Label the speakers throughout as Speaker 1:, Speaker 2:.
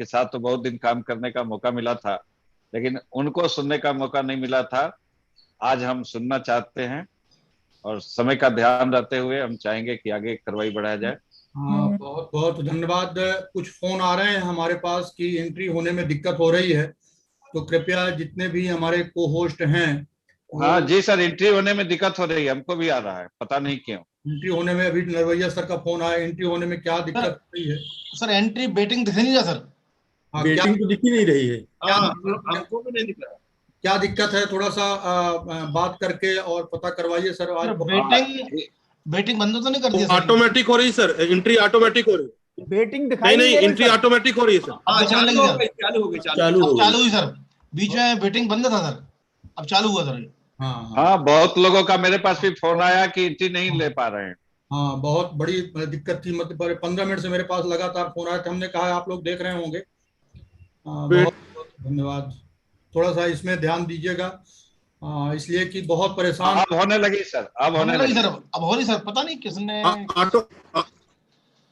Speaker 1: आपके साथ तो बहुत दिन काम करने का मौका मिला था, लेकिन उनको सुनने का मौका नहीं मिला था। आज हम सुनना चाहते हैं और समय का ध्यान रखते हुए हम चाहेंगे कि आगे कार्रवाई बढ़ाया जाए।
Speaker 2: हाँ, बहुत बहुत धन्यवाद। कुछ फोन आ रहे हैं हमारे पास कि एंट्री होने में दिक्कत हो रही है, तो कृपया जितने भी हमारे को होस्ट हैं वो
Speaker 1: हाँ जी सर, एंट्री होने में दिक्कत हो रही है, हमको भी आ रहा है, पता नहीं क्यों।
Speaker 2: एंट्री होने में, अभी नरवैया सर का फोन आया, एंट्री होने में क्या दिक्कत
Speaker 3: सर,
Speaker 2: हो रही है।
Speaker 3: सर एंट्री बेटिंग दिख नहीं रहा सर।
Speaker 2: हाँ, क्या
Speaker 4: बेटिंग तो दिख ही नहीं रही है।
Speaker 2: क्या
Speaker 5: हमको भी नहीं दिख रहा।
Speaker 2: क्या दिक्कत है, थोड़ा सा बात करके और पता करवाइए सर। आज
Speaker 3: बेटिंग बंद तो नहीं कर दिया सर?
Speaker 4: ऑटोमेटिक हो रही सर, एंट्री ऑटोमेटिक हो रही।
Speaker 6: बेटिंग दिखाई
Speaker 4: नहीं,
Speaker 6: नहीं
Speaker 4: एंट्री ऑटोमेटिक हो रही है सर।
Speaker 3: अब दिखने लगी सर।
Speaker 5: चालू हो गई,
Speaker 4: चालू हो
Speaker 3: चालू
Speaker 4: गई।
Speaker 3: हुई सर, बीच में बेटिंग बंद था सर, अब चालू हुआ सर।
Speaker 2: हाँ
Speaker 1: हाँ, बहुत लोगों का मेरे पास भी फोन आया कि एंट्री नहीं ले पा रहे हैं।
Speaker 2: हाँ, बहुत बड़ी दिक्कत थी। मतलब 15 मिनट से मेरे पास लगातार फोन आया था, हमने कहा आप लोग देख रहे होंगे। बहुत बहुत धन्यवाद। थोड़ा सा इसमें ध्यान दीजिएगा, इसलिए कि बहुत परेशान।
Speaker 1: अब होने लगी सर, अब होने लगी
Speaker 3: सर, अब हो रही सर, पता नहीं किसने।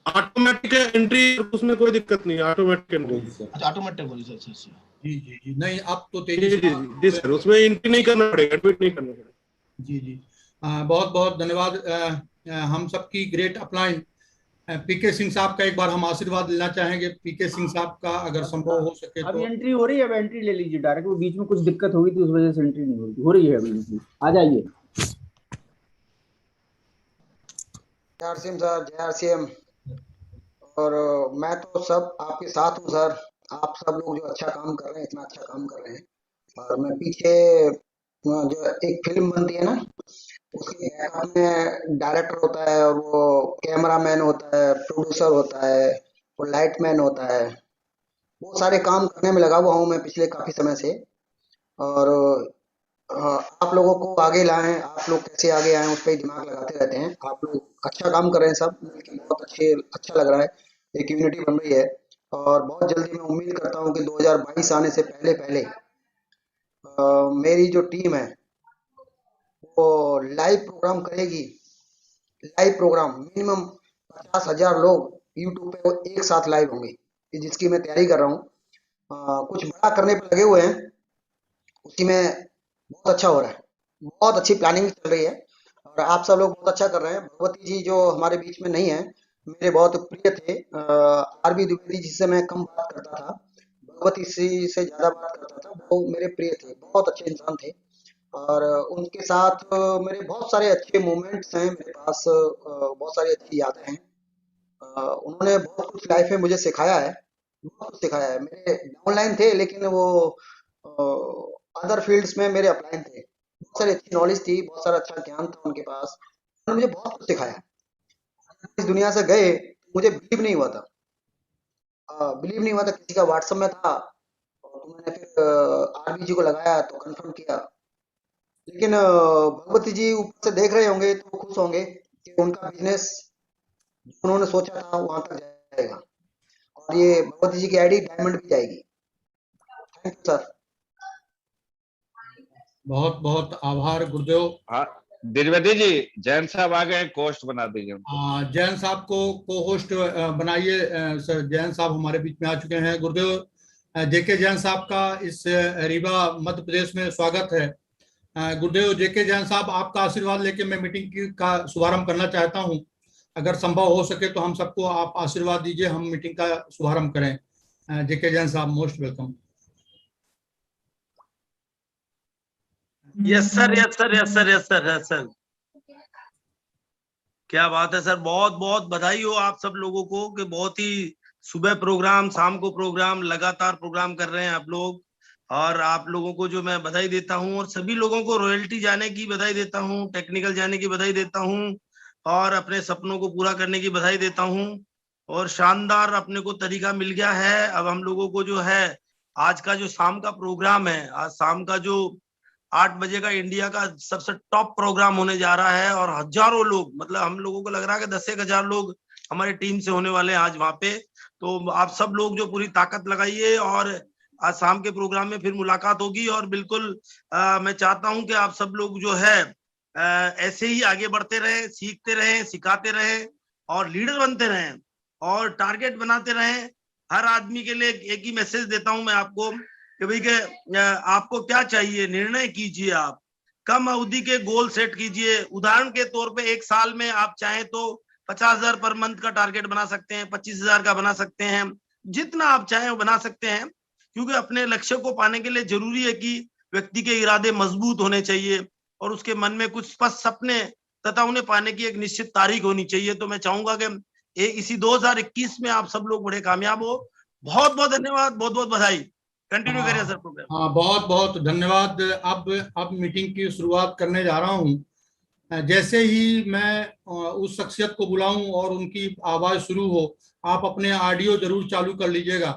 Speaker 4: ऑटोमेटिक एंट्री, उसमें कोई दिक्कत नहीं, ऑटोमेटिक एंट्री।
Speaker 3: अच्छा, ऑटोमेटिक हो रही सर। सर
Speaker 2: जी जी जी, नहीं अब तो
Speaker 4: जी
Speaker 2: तेजी
Speaker 4: जी जी सर, उसमें एंट्री नहीं करना पड़ेगा, एडमिट नहीं करना पड़ेगा।
Speaker 2: जी जी, बहुत बहुत धन्यवाद। हम सबकी ग्रेट अपलाइन पीके सिंह साहब का एक बार हम आशीर्वाद लेना चाहेंगे। पीके सिंह साहब का अगर संभव हो सके
Speaker 6: अब
Speaker 2: तो।
Speaker 6: एंट्री हो रही है, अब एंट्री ले लीजिए डायरेक्ट। वो बीच में कुछ दिक्कत हो गई थी, उस वजह से एंट्री नहीं हो रही है अभी एंट्री। आ जाइए।
Speaker 7: जय आर सी एम सर, जय आर सी एम। और मैं तो सब आपके साथ हूँ सर। आप सब लोग जो अच्छा काम कर रहे हैं, इतना अच्छा काम कर रहे हैं। और मैं पीछे जो एक फिल्म बनती है ना, उसके बैकअप में डायरेक्टर होता है, और वो कैमरा मैन होता है, प्रोड्यूसर होता है, वो लाइट मैन होता है। वो सारे काम करने में लगा हुआ हूँ मैं पिछले काफी समय से। और आप लोगों को आगे लाएं, आप लोग कैसे आगे आए उस पर दिमाग लगाते रहते हैं। आप लोग अच्छा काम कर रहे हैं, सब मिलके बहुत अच्छा लग रहा है। एक यूनिटी बन रही है। और बहुत जल्दी मैं उम्मीद करता हूँ कि 2022 आने से पहले पहले मेरी जो टीम है वो लाइव प्रोग्राम करेगी। लाइव प्रोग्राम मिनिमम 50,000 लोग यूट्यूब पे वो एक साथ लाइव होंगे, जिसकी मैं तैयारी कर रहा हूँ। कुछ बड़ा करने पर लगे हुए हैं, उसी में बहुत अच्छा हो रहा है। बहुत अच्छी प्लानिंग चल रही है और आप सब लोग बहुत अच्छा कर रहे हैं। भगवती जी जो हमारे बीच में नहीं है, मेरे बहुत प्रिय थे। आरबी द्विवेदी जी से मैं कम बात करता था, भगवती जी से ज्यादा बात करता था। वो मेरे प्रिय थे, बहुत अच्छे इंसान थे। और उनके साथ मेरे बहुत सारे अच्छे मोमेंट्स हैं मेरे पास। बहुत सारी अच्छी यादें हैं। उन्होंने बहुत कुछ लाइफ में मुझे सिखाया है, बहुत कुछ सिखाया है। मेरे डाउनलाइन थे, लेकिन वो अदर फील्ड्स में मेरे अपलाइन थे। बहुत सारी अच्छी नॉलेज थी, बहुत सारा अच्छा ज्ञान था उनके पास। उन्होंने मुझे बहुत कुछ सिखाया। इस दुनिया से गए मुझे बिलीव नहीं हुआ था। किसी का व्हाट्सएप में था, और तो मैंने फिर आरबी जी को लगाया तो कंफर्म किया। लेकिन भगवती जी ऊपर से देख रहे होंगे तो खुश होंगे कि उनका बिजनेस उन्होंने सोचा था वहां तक जाएगा। और ये भगवती जी की आईडी डायमंड भी जाएगी। Thank you sir.
Speaker 2: बहुत बहुत आभार गुरुदेव।
Speaker 1: हाँ द्विवेदी जी, जैन साहब आ गए, कोस्ट बना दीजिए उनको।
Speaker 2: जैन साहब को होस्ट बनाइए। सर जैन साहब हमारे बीच में आ चुके हैं। गुरुदेव जेके जैन साहब का इस रीवा मध्य प्रदेश में स्वागत है। गुरुदेव जेके जैन साहब, आपका आशीर्वाद लेके मैं मीटिंग का शुभारंभ करना चाहता हूं। अगर संभव हो सके तो हम सबको आप आशीर्वाद दीजिए, हम मीटिंग का शुभारंभ करें। जेके जैन साहब, most welcome.
Speaker 5: Yes sir, yes sir, yes sir, yes sir, yes sir. क्या बात है सर, बहुत बहुत बधाई हो आप सब लोगों को कि बहुत ही सुबह प्रोग्राम, शाम को प्रोग्राम, लगातार प्रोग्राम कर रहे हैं आप लोग। और आप लोगों को जो मैं बधाई देता हूं, और सभी लोगों को रॉयल्टी जाने की बधाई देता हूं, टेक्निकल जाने की बधाई देता हूं, और अपने सपनों को पूरा करने की बधाई देता हूं। और शानदार अपने को तरीका मिल गया है। अब हम लोगों को जो है आज का जो शाम का प्रोग्राम है, आज शाम का जो 8 बजे का इंडिया का सबसे टॉप प्रोग्राम होने जा रहा है, और हजारों लोग, मतलब हम लोगों को लग रहा है कि 10,000 लोग हमारी टीम से होने वाले हैं आज वहां पे। तो आप सब लोग जो पूरी ताकत लगाइए, और आज शाम के प्रोग्राम में फिर मुलाकात होगी। और बिल्कुल मैं चाहता हूं कि आप सब लोग जो है ऐसे ही आगे बढ़ते रहे, सीखते रहे, सिखाते रहे, और लीडर बनते रहे, और टारगेट बनाते रहे। हर आदमी के लिए एक ही मैसेज देता हूं मैं आपको कि भाई के आपको क्या चाहिए, निर्णय कीजिए। आप कम अवधि के गोल सेट कीजिए। उदाहरण के तौर पे एक साल में आप चाहें तो 50,000 पर मंथ का टारगेट बना सकते हैं, 25,000 का बना सकते हैं, जितना आप चाहें वो बना सकते हैं। क्योंकि अपने लक्ष्य को पाने के लिए जरूरी है कि व्यक्ति के इरादे मजबूत होने चाहिए और उसके मन में कुछ स्पष्ट सपने तथा उन्हें पाने की एक निश्चित तारीख होनी चाहिए। तो मैं चाहूंगा कि इसी 2021 में आप सब लोग बड़े कामयाब हो। बहुत बहुत धन्यवाद, बहुत बहुत बधाई। कंटिन्यू करिए सर प्रोग्राम।
Speaker 2: हाँ, बहुत बहुत धन्यवाद। अब मीटिंग की शुरुआत करने जा रहा हूँ। जैसे ही मैं उस शख्सियत को बुलाऊं और उनकी आवाज शुरू हो, आप अपने ऑडियो जरूर चालू कर लीजिएगा।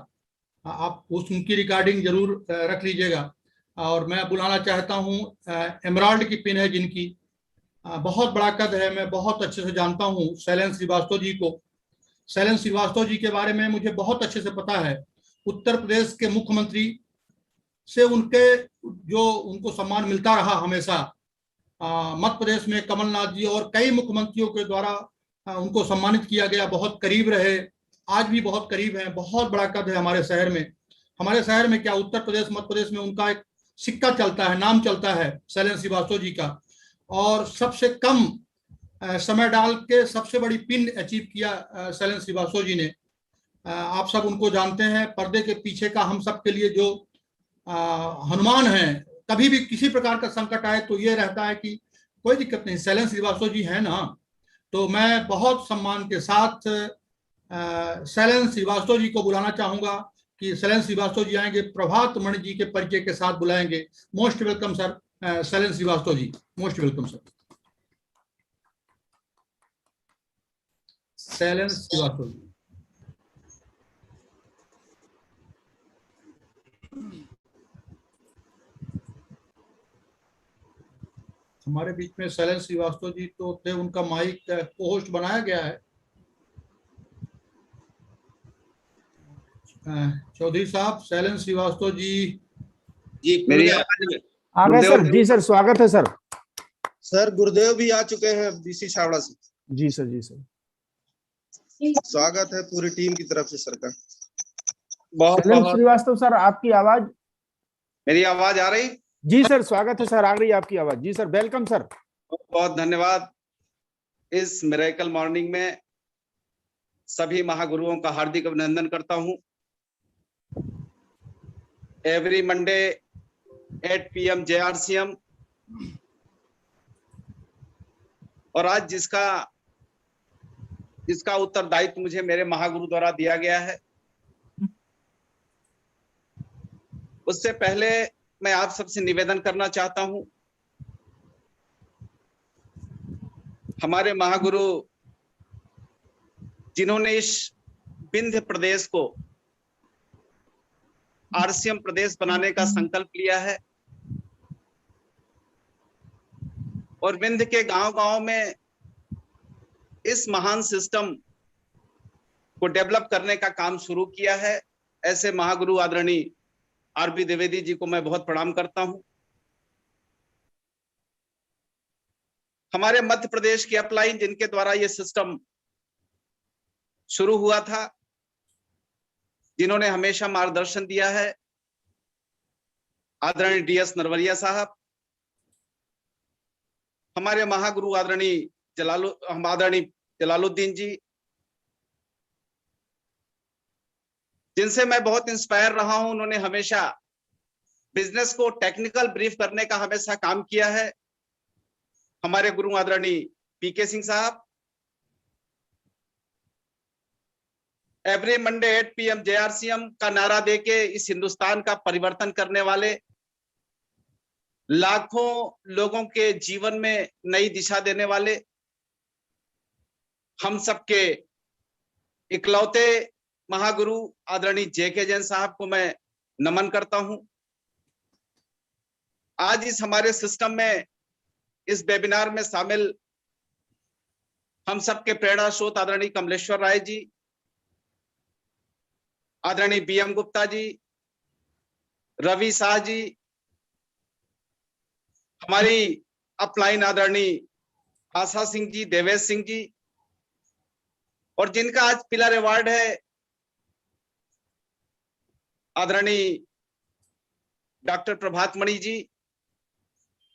Speaker 2: आप उनकी रिकॉर्डिंग जरूर रख लीजिएगा। और मैं बुलाना चाहता हूँ एमराल्ड की पिन है जिनकी, बहुत बड़ा कद है, मैं बहुत अच्छे से जानता हूँ शैलेंद्र श्रीवास्तव जी को। शैलेंद्र श्रीवास्तव जी के बारे में मुझे बहुत अच्छे से पता है। उत्तर प्रदेश के मुख्यमंत्री से उनको सम्मान मिलता रहा हमेशा। मध्य प्रदेश में कमलनाथ जी और कई मुख्यमंत्रियों के द्वारा उनको सम्मानित किया गया, बहुत करीब रहे, आज भी बहुत करीब हैं। बहुत बड़ा कद है हमारे शहर में। हमारे शहर में क्या, उत्तर प्रदेश मध्य प्रदेश में उनका एक सिक्का चलता है, नाम चलता है शैलेंद्र श्रीवास्तव जी का। और सबसे कम समय डाल के सबसे बड़ी पिन अचीव किया शैलेंद्र श्रीवास्तव जी ने। आप सब उनको जानते हैं। पर्दे के पीछे का हम सब के लिए जो हनुमान है, कभी भी किसी प्रकार का संकट आए तो ये रहता है कि कोई दिक्कत नहीं, शैलेंद्र श्रीवास्तव जी है ना। तो मैं बहुत सम्मान के साथ शैलेंद्र श्रीवास्तव जी को बुलाना चाहूंगा कि शैलेंद्र श्रीवास्तव जी आएंगे, प्रभात मणि जी के परिचय के साथ बुलाएंगे। Most welcome sir, Shailendra Shrivastava ji, most welcome sir. Shailendra Shrivastava ji. हमारे बीच में शैलेंद्र श्रीवास्तव जी तो थे, उनका माइक को होस्ट बनाया गया है। चौधरी साहब, शैलेंद्र श्रीवास्तव जी
Speaker 8: मेरी
Speaker 6: आ गए सर। जी सर, स्वागत है सर।
Speaker 8: सर गुरुदेव भी आ चुके हैं बीसी छावड़ा से।
Speaker 6: जी सर, जी सर,
Speaker 8: स्वागत है पूरी टीम की तरफ से सर का।
Speaker 6: शैलेंद्र श्रीवास्तव सर, आपकी आवाज,
Speaker 8: मेरी आवाज आ रही?
Speaker 6: जी सर, स्वागत है सर, आ रही है आपकी आवाज। जी सर, वेलकम सर।
Speaker 8: बहुत धन्यवाद। इस मिरेकल मॉर्निंग में सभी महागुरुओं का हार्दिक अभिनंदन करता हूं। एवरी मंडे 8 PM JRCM, और आज जिसका उत्तरदायित्व मुझे मेरे महागुरु द्वारा दिया गया है, उससे पहले मैं आप सबसे निवेदन करना चाहता हूं। हमारे महागुरु जिन्होंने इस विंध्य प्रदेश को RCM प्रदेश बनाने का संकल्प लिया है और विंध्य के गांव-गांव में इस महान सिस्टम को डेवलप करने का काम शुरू किया है, ऐसे महागुरु आदरणीय RB द्विवेदी जी को मैं बहुत प्रणाम करता हूं। हमारे मध्य प्रदेश की अपलाइन जिनके द्वारा ये सिस्टम शुरू हुआ था, जिन्होंने हमेशा मार्गदर्शन दिया है, आदरणीय DS नरवरिया साहब, हमारे महागुरु आदरणीय जलालुद्दीन जी, जिनसे मैं बहुत इंस्पायर रहा हूं। उन्होंने हमेशा बिजनेस को टेक्निकल ब्रीफ करने का हमेशा काम किया है। हमारे गुरु आदरणीय PK सिंह साहब, एवरी मंडे 8 PM JRCM का नारा देके इस हिंदुस्तान का परिवर्तन करने वाले, लाखों लोगों के जीवन में नई दिशा देने वाले, हम सबके इकलौते महागुरु आदरणीय JK जैन साहब को मैं नमन करता हूं। आज इस हमारे सिस्टम में, इस वेबिनार में शामिल हम सबके प्रेरणा स्रोत आदरणीय कमलेश्वर राय जी, आदरणीय BM गुप्ता जी, रवि शाह जी, हमारी अपलाइन आदरणीय आशा सिंह जी, देवेश सिंह जी, और जिनका आज पिलर अवार्ड है आदरणीय डॉक्टर प्रभात मणि जी,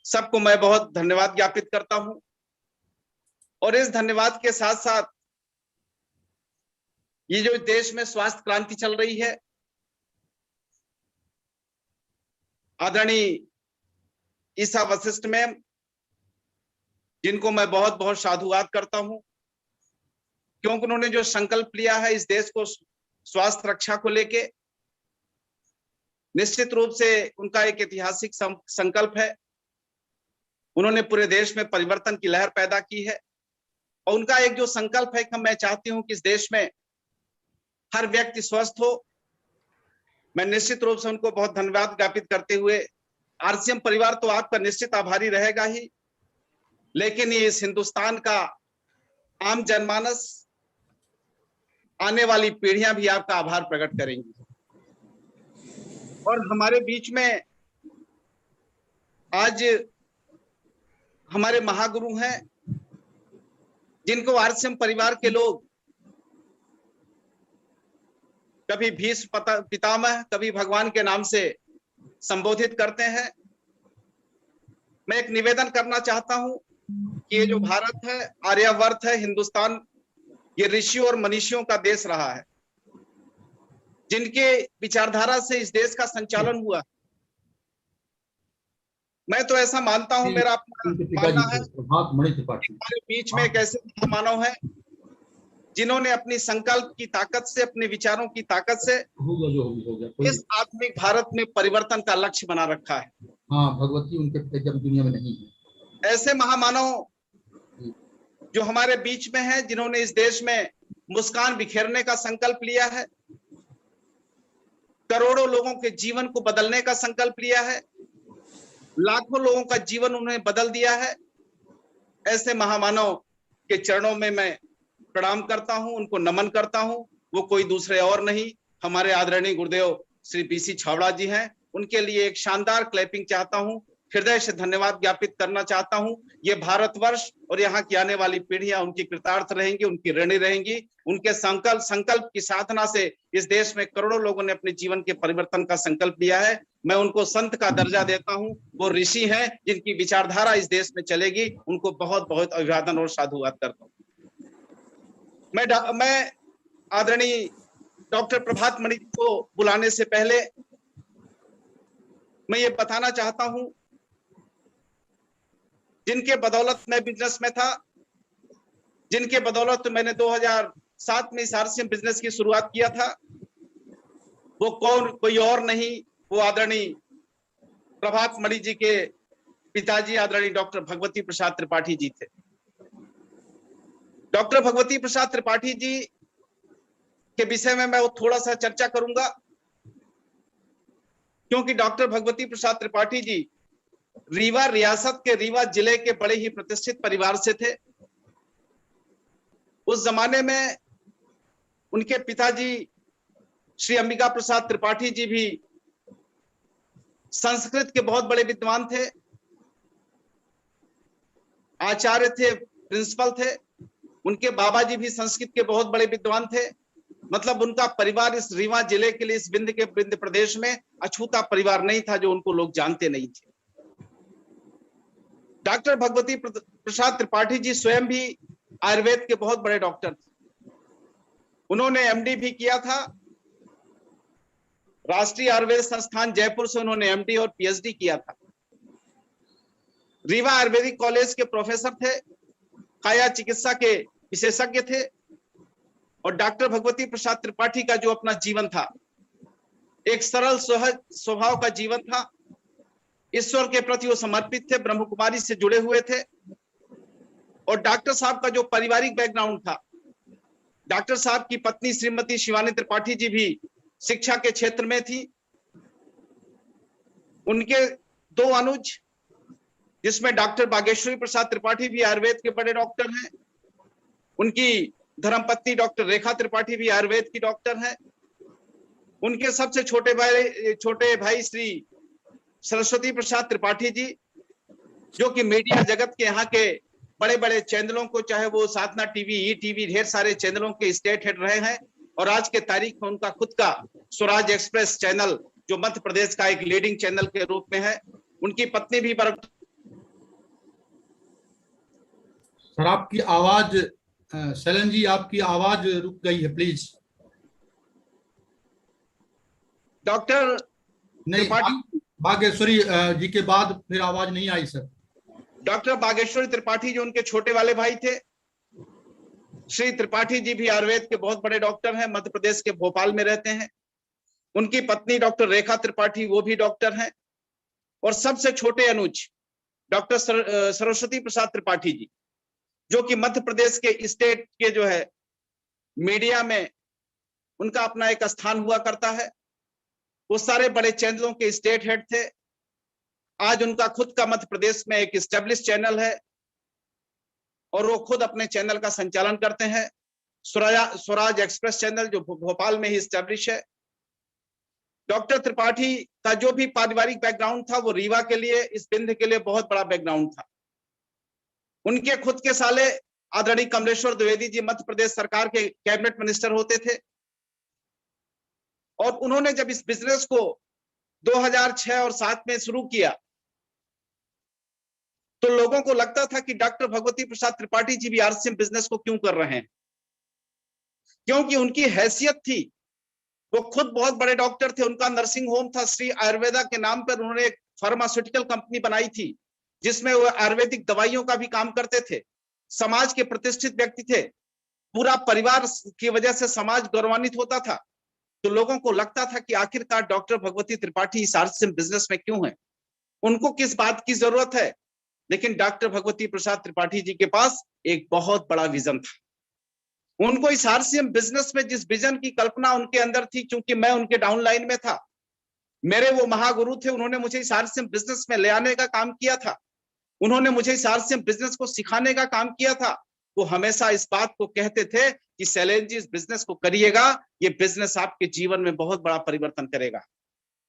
Speaker 8: सबको मैं बहुत धन्यवाद ज्ञापित करता हूं। और इस धन्यवाद के साथ साथ ये जो देश में स्वास्थ्य क्रांति चल रही है, आदरणीय ईसा वशिष्ठ मैम, जिनको मैं बहुत बहुत साधुवाद करता हूं, क्योंकि उन्होंने जो संकल्प लिया है इस देश को स्वास्थ्य रक्षा को लेके, निश्चित रूप से उनका एक ऐतिहासिक संकल्प है। उन्होंने पूरे देश में परिवर्तन की लहर पैदा की है और उनका एक जो संकल्प है कि मैं चाहती हूं कि इस देश में हर व्यक्ति स्वस्थ हो। मैं निश्चित रूप से उनको बहुत धन्यवाद ज्ञापित करते हुए, आरसीएम परिवार तो आपका निश्चित आभारी रहेगा ही, लेकिन ये इस हिंदुस्तान का आम जनमानस, आने वाली पीढ़ियां भी आपका आभार प्रकट करेंगी। और हमारे बीच में आज हमारे महागुरु हैं, जिनको आरसीएम परिवार के लोग कभी भीष्म पितामह, कभी भगवान के नाम से संबोधित करते हैं। मैं एक निवेदन करना चाहता हूं कि ये जो भारत है, आर्यावर्त है, हिंदुस्तान, ये ऋषियों और मनीषियों का देश रहा है, जिनके विचारधारा से इस देश का संचालन हुआ। मैं तो ऐसा मानता हूं, मेरा अपना मानना है, हमारे बीच में एक ऐसे मानव है जिन्होंने अपनी संकल्प की ताकत से, अपने विचारों की ताकत से इस आधुनिक भारत में परिवर्तन का लक्ष्य बना रखा है।
Speaker 2: हाँ, भगवती उनके जब दुनिया में नहीं है।
Speaker 8: ऐसे महामानव जो हमारे बीच में हैं, जिन्होंने इस देश में मुस्कान बिखेरने का संकल्प लिया है, करोड़ों लोगों के जीवन को बदलने का संकल्प लिया है, लाखों लोगों का जीवन उन्होंने बदल दिया है। ऐसे महामानव के चरणों में मैं प्रणाम करता हूं, उनको नमन करता हूं। वो कोई दूसरे और नहीं, हमारे आदरणीय गुरुदेव श्री बीसी छाबड़ा जी हैं। उनके लिए एक शानदार क्लैपिंग चाहता हूं, हृदय से धन्यवाद ज्ञापित करना चाहता हूं। ये भारतवर्ष और यहाँ की आने वाली पीढ़ियां उनकी कृतार्थ रहेंगी, उनकी ऋणी रहेंगी। उनके संकल्प की साधना से इस देश में करोड़ों लोगों ने अपने जीवन के परिवर्तन का संकल्प लिया है। मैं उनको संत का दर्जा देता हूं। वो ऋषि हैं जिनकी विचारधारा इस देश में चलेगी। उनको बहुत बहुत अभिवादन और साधुवाद करता हूं। मैं आदरणीय डॉक्टर प्रभात मणि को बुलाने से पहले मैं ये बताना चाहता हूं, जिनके बदौलत मैं बिजनेस में था, जिनके बदौलत मैंने 2007 में इस आरसीएम बिजनेस की शुरुआत किया था, वो कोई और नहीं, वो आदरणीय प्रभात मणि जी के पिताजी आदरणीय डॉक्टर भगवती प्रसाद त्रिपाठी जी थे। डॉक्टर भगवती प्रसाद त्रिपाठी जी के विषय में मैं थोड़ा सा चर्चा करूंगा, क्योंकि डॉक्टर भगवती प्रसाद त्रिपाठी जी रीवा रियासत के रीवा जिले के बड़े ही प्रतिष्ठित परिवार से थे। उस जमाने में उनके पिताजी श्री अंबिका प्रसाद त्रिपाठी जी भी संस्कृत के बहुत बड़े विद्वान थे, आचार्य थे, प्रिंसिपल थे। उनके बाबा जी भी संस्कृत के बहुत बड़े विद्वान थे। मतलब उनका परिवार इस रीवा जिले के लिए, इस विंध्य प्रदेश में अछूता परिवार नहीं था जो उनको लोग जानते नहीं थे। डॉक्टर भगवती प्रसाद त्रिपाठी जी स्वयं भी आयुर्वेद के बहुत बड़े डॉक्टर थे। उन्होंने एमडी भी किया था, राष्ट्रीय आयुर्वेद संस्थान जयपुर से उन्होंने एमडी और पीएचडी किया था। रीवा आयुर्वेदिक कॉलेज के प्रोफेसर थे, काया चिकित्सा के विशेषज्ञ थे। और डॉक्टर भगवती प्रसाद त्रिपाठी का जो अपना जीवन था, एक सरल सहज स्वभाव का जीवन था। ईश्वर के प्रति वो समर्पित थे, ब्रह्म कुमारी से जुड़े हुए थे। और डॉक्टर साहब का जो पारिवारिक बैकग्राउंड था, डॉक्टर साहब की पत्नी श्रीमती शिवानी त्रिपाठी जी भी शिक्षा के क्षेत्र में थी। उनके 2 अनुज, जिसमें डॉक्टर बागेश्वरी प्रसाद त्रिपाठी भी आयुर्वेद के बड़े डॉक्टर हैं। उनकी धर्मपत्नी डॉक्टर रेखा त्रिपाठी भी आयुर्वेद की डॉक्टर हैं। उनके सबसे छोटे भाई श्री सरस्वती प्रसाद त्रिपाठी जी, जो कि मीडिया जगत के यहाँ के बड़े बड़े चैनलों को, चाहे वो साधना टीवी, ई टीवी, ढेर सारे चैनलों के स्टेट हेड रहे हैं और आज के तारीख में उनका खुद का स्वराज एक्सप्रेस चैनल जो मध्य प्रदेश का एक लीडिंग चैनल के रूप में है। उनकी पत्नी भी
Speaker 2: सर आपकी आवाज, शैलन जी आपकी आवाज रुक गई है, प्लीज।
Speaker 8: डॉक्टर
Speaker 2: नहीं, बागेश्वरी जी के बाद फिर आवाज नहीं आई सर।
Speaker 8: डॉक्टर बागेश्वरी त्रिपाठी जो उनके छोटे वाले भाई थे। श्री त्रिपाठी जी भी आयुर्वेद के बहुत बड़े डॉक्टर हैं, मध्य प्रदेश के भोपाल में रहते हैं। उनकी पत्नी डॉक्टर रेखा त्रिपाठी, वो भी डॉक्टर हैं। और सबसे छोटे अनुज डॉक्टर सरस्वती प्रसाद त्रिपाठी जी, जो कि मध्य प्रदेश के स्टेट के जो है मीडिया में उनका अपना एक स्थान हुआ करता है। वो सारे बड़े चैनलों के स्टेट हेड थे। आज उनका खुद का मध्य प्रदेश में एक एस्टेब्लिश चैनल है और वो खुद अपने चैनल का संचालन करते हैं, स्वराज एक्सप्रेस चैनल, जो भोपाल में ही एस्टेब्लिश है। डॉक्टर त्रिपाठी का जो भी पारिवारिक बैकग्राउंड था वो रीवा के लिए, इस बिंद के लिए बहुत बड़ा बैकग्राउंड था। उनके खुद के साले आदरणीय कमलेश्वर द्विवेदी जी मध्य प्रदेश सरकार के कैबिनेट मिनिस्टर होते थे। और उन्होंने जब इस बिजनेस को 2006 और 7 में शुरू किया तो लोगों को लगता था कि डॉक्टर भगवती प्रसाद त्रिपाठी जी भी आरसीएम बिजनेस को क्यों कर रहे हैं, क्योंकि उनकी हैसियत थी, वो खुद बहुत बड़े डॉक्टर थे। उनका नर्सिंग होम था, श्री आयुर्वेदा के नाम पर उन्होंने एक फार्मास्यूटिकल कंपनी बनाई थी जिसमें वो आयुर्वेदिक दवाइयों का भी काम करते थे। समाज के प्रतिष्ठित व्यक्ति थे, पूरा परिवार की वजह से समाज गौरवान्वित होता था। तो लोगों को लगता था कि आखिरकार डॉक्टर भगवती त्रिपाठी इस आरसीएम बिजनेस में क्यों है, उनको किस बात की जरूरत है। लेकिन डॉक्टर भगवती प्रसाद त्रिपाठी जी के पास एक बहुत बड़ा विजन था। उनको इस आरसीएम बिजनेस में जिस विजन की कल्पना उनके अंदर थी, क्योंकि मैं उनके डाउनलाइन में था, मेरे वो महागुरु थे, उन्होंने मुझे इस आरसीएम बिजनेस में ले आने का काम किया था, उन्होंने मुझे इस आरसीएम बिजनेस को सिखाने का काम किया था। वो हमेशा इस बात को कहते थे कि शैलेंद्र जी इस बिजनेस को करिएगा, ये बिजनेस आपके जीवन में बहुत बड़ा परिवर्तन करेगा।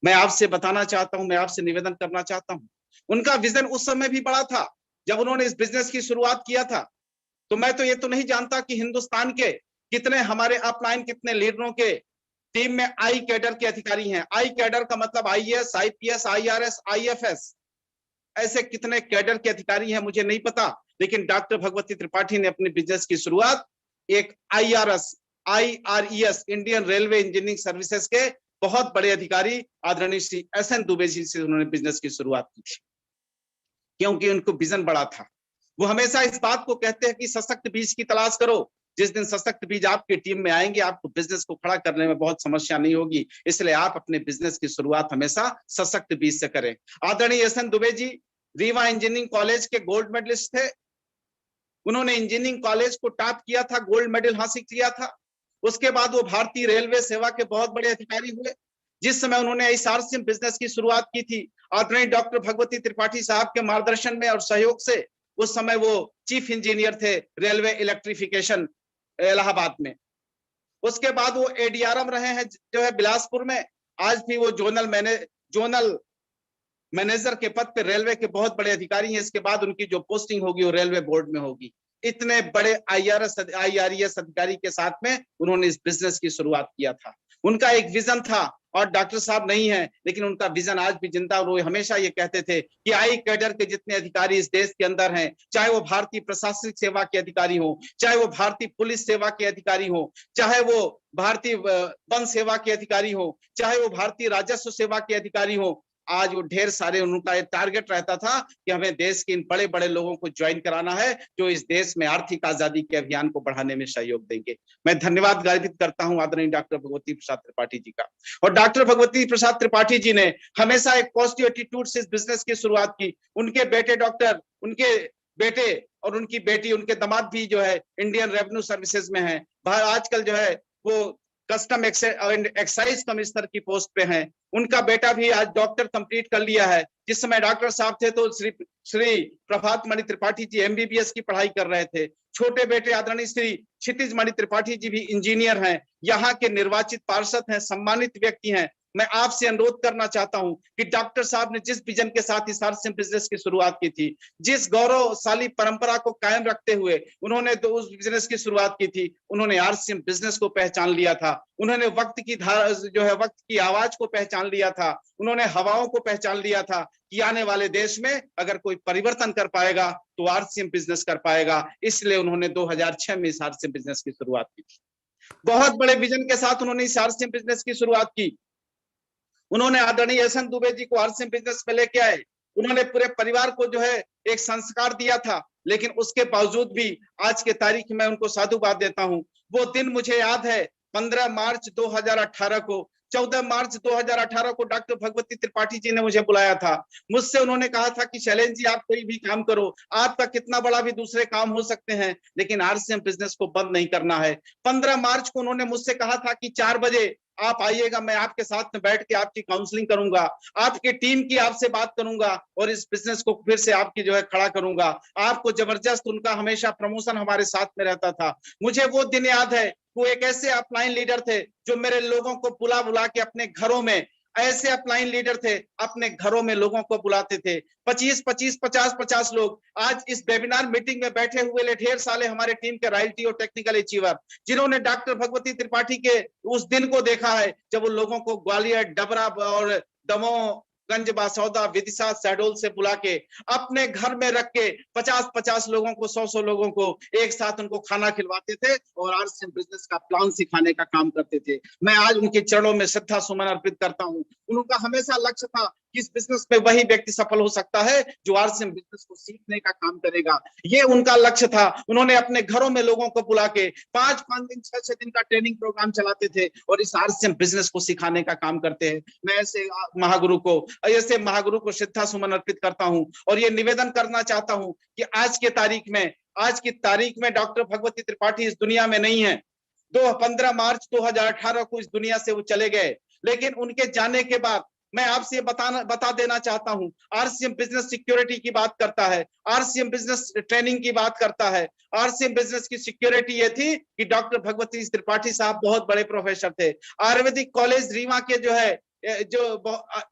Speaker 8: मैं आपसे बताना चाहता हूं, मैं आपसे निवेदन करना चाहता हूं, उनका विजन उस समय भी बड़ा था जब उन्होंने इस बिजनेस की शुरुआत किया था। तो मैं तो ये तो नहीं जानता कि हिंदुस्तान के कितने हमारे अपलाइन कितने लीडरों के टीम में आई कैडर के अधिकारी हैं। आई कैडर का मतलब आईएएस, आईपीएस, आईआरएस, आईएफएस, ऐसे कितने कैडर के अधिकारी हैं मुझे नहीं पता। लेकिन डॉक्टर भगवती त्रिपाठी ने अपने बिजनेस की शुरुआत एक IRS, IRES, Indian railway engineering services के बहुत बड़े अधिकारी आदरणीय श्री एसएन दुबे जी से उन्होंने बिजनेस की शुरुआत की थी, क्योंकि उनको विजन बड़ा था। वो हमेशा इस बात को कहते हैं कि सशक्त बीज की तलाश करो। जिस दिन सशक्त बीज आपकी टीम में आएंगे, आपको बिजनेस को खड़ा करने में बहुत समस्या नहीं होगी। इसलिए आप अपने बिजनेस की शुरुआत हमेशा सशक्त बीज से करें। आदरणीय SN Dubey ji Rewa engineering college के गोल्ड मेडलिस्ट थे। उन्होंने इंजीनियरिंग कॉलेज को टॉप किया था, गोल्ड मेडल हासिल किया था। उसके बाद वो भारतीय रेलवे सेवा के बहुत बड़े अधिकारी हुए। जिस समय उन्होंने इस आरसीएम बिजनेस की शुरुआत की थी, आदरणीय डॉक्टर भगवती त्रिपाठी साहब के मार्गदर्शन में और सहयोग से, उस समय वो चीफ इंजीनियर थे रेलवे इलेक्ट्रिफिकेशन इलाहाबाद में। उसके बाद वो एडीआरएम रहे हैं जो है बिलासपुर में। आज भी वो जोनल मैनेजर के पद पे रेलवे के बहुत बड़े अधिकारी हैं। इसके बाद उनकी जो पोस्टिंग होगी वो रेलवे बोर्ड में होगी। इतने बड़े आईआरएस अधिकारी के साथ में उन्होंने इस बिजनेस की शुरुआत किया था। उनका एक विजन था, और डॉक्टर साहब नहीं है लेकिन उनका विजन आज भी जिंदा। और वो हमेशा ये कहते थे कि आई कैडर के जितने अधिकारी इस देश के अंदर हैं, चाहे वो भारतीय प्रशासनिक सेवा के अधिकारी हो, चाहे वो भारतीय पुलिस सेवा के अधिकारी हो, चाहे वो भारतीय वन सेवा के अधिकारी हो, चाहे वो भारतीय राजस्व सेवा के अधिकारी हो, आज वो ढेर सारे, उनका एक टारगेट रहता था कि हमें देश के इन बड़े बड़े लोगों को ज्वाइन कराना है जो इस देश में आर्थिक आजादी के अभियान को बढ़ाने में सहयोग देंगे। मैं धन्यवाद ज्ञापित करता हूं आदरणीय डॉक्टर भगवती प्रसाद त्रिपाठी जी का। और डॉक्टर भगवती प्रसाद त्रिपाठी जी ने हमेशा एक पॉजिटिव एटीट्यूड से इस बिजनेस की शुरुआत की। उनके बेटे और उनकी बेटी, उनके दामाद भी जो है इंडियन रेवेन्यू सर्विसेज में है। आजकल जो है वो कस्टम एंड एक्साइज कमिश्नर की पोस्ट पे हैं। उनका बेटा भी आज डॉक्टर कंप्लीट कर लिया है। जिस समय डॉक्टर साहब थे तो श्री प्रभात मणि त्रिपाठी जी एमबीबीएस की पढ़ाई कर रहे थे। छोटे बेटे आदरणीय श्री क्षितिज मणि त्रिपाठी जी भी इंजीनियर हैं, यहाँ के निर्वाचित पार्षद हैं, सम्मानित व्यक्ति हैं। मैं आपसे अनुरोध करना चाहता हूं कि डॉक्टर साहब ने जिस विजन के साथ इस आरसीएम बिजनेस की शुरुआत की थी, जिस गौरवशाली परंपरा को कायम रखते हुए उन्होंने तो उस बिजनेस की शुरुआत की थी, उन्होंने आरसीएम बिजनेस को पहचान लिया था। उन्होंने वक्त की वक्त की आवाज को पहचान लिया था। उन्होंने हवाओं को पहचान लिया था कि आने वाले देश में अगर कोई परिवर्तन कर पाएगा तो आरसीएम बिजनेस कर पाएगा। इसलिए उन्होंने 2006 में इस आरसीएम बिजनेस की शुरुआत की। बहुत बड़े विजन के साथ उन्होंने इस आरसीएम बिजनेस की शुरुआत की। उन्होंने आदरणीय एहसन दुबे जी को आरसीएम बिजनेस में लेके आए। उन्होंने पूरे परिवार को जो है एक संस्कार दिया था, लेकिन उसके बावजूद भी आज के तारीख में उनको साधुवाद देता हूं। वो दिन मुझे याद है 15 मार्च 2018 को, 14 मार्च 2018 को डॉक्टर भगवती त्रिपाठी जी ने मुझे बुलाया था। मुझसे उन्होंने कहा था कि शैलेंद्र जी, आप कोई भी काम करो, आपका कितना बड़ा भी दूसरे काम हो सकते हैं, लेकिन आरसीएम बिजनेस को बंद नहीं करना है। 15 मार्च को उन्होंने मुझसे कहा था कि 4 बजे आप आइएगा, मैं आपके साथ में बैठ के आपकी काउंसलिंग करूंगा, आपकी टीम की आपसे बात करूंगा और इस बिजनेस को फिर से आपकी जो है खड़ा करूंगा। आपको जबरदस्त, उनका हमेशा प्रमोशन हमारे साथ में रहता था। मुझे वो दिन याद है, वो एक ऐसे अपलाइन लीडर थे जो मेरे लोगों को बुला बुला के अपने घरों में, ऐसे अपलाइन लीडर थे, अपने घरों में लोगों को बुलाते थे। 25-25, 50-50 लोग आज इस वेबिनार मीटिंग में बैठे हुए ढेर सारे हमारे टीम के रॉयल्टी और टेक्निकल अचीवर, जिन्होंने डॉक्टर भगवती त्रिपाठी के उस दिन को देखा है जब वो लोगों को ग्वालियर, डबरा और दमोह, गंज बासौदा, विदिशा, शहडोल से बुला के अपने घर में रख के 50-50 लोगों को, 100-100 लोगों को एक साथ उनको खाना खिलवाते थे और आरसीएम बिजनेस का प्लान सिखाने का काम करते थे। मैं आज उनके चरणों में श्रद्धा सुमन अर्पित करता हूं। उनका हमेशा लक्ष्य था कि इस बिजनेस में वही व्यक्ति सफल हो सकता है जो आरसीएम बिजनेस को सीखने का काम करेगा। ये उनका लक्ष्य था। उन्होंने अपने घरों में लोगों को बुला के 5-5 दिन, 6-6 दिन का ट्रेनिंग प्रोग्राम चलाते थे और इस आरसीएम बिजनेस को सिखाने का काम करते हैं। मैं ऐसे महागुरु को श्रद्धा सुमन अर्पित करता हूं और ये निवेदन करना चाहता हूं कि आज की तारीख में डॉक्टर भगवती त्रिपाठी इस दुनिया में नहीं है। 15 मार्च 2018 को इस दुनिया से वो चले गए, लेकिन उनके जाने के बाद मैं आपसे ये बता देना चाहता हूं, आरसीएम बिजनेस सिक्योरिटी की बात करता है, आरसीएम बिजनेस ट्रेनिंग की बात करता है। आरसीएम बिजनेस की सिक्योरिटी ये थी कि डॉक्टर भगवती त्रिपाठी साहब बहुत बड़े प्रोफेसर थे। आयुर्वेदिक कॉलेज रीवा के जो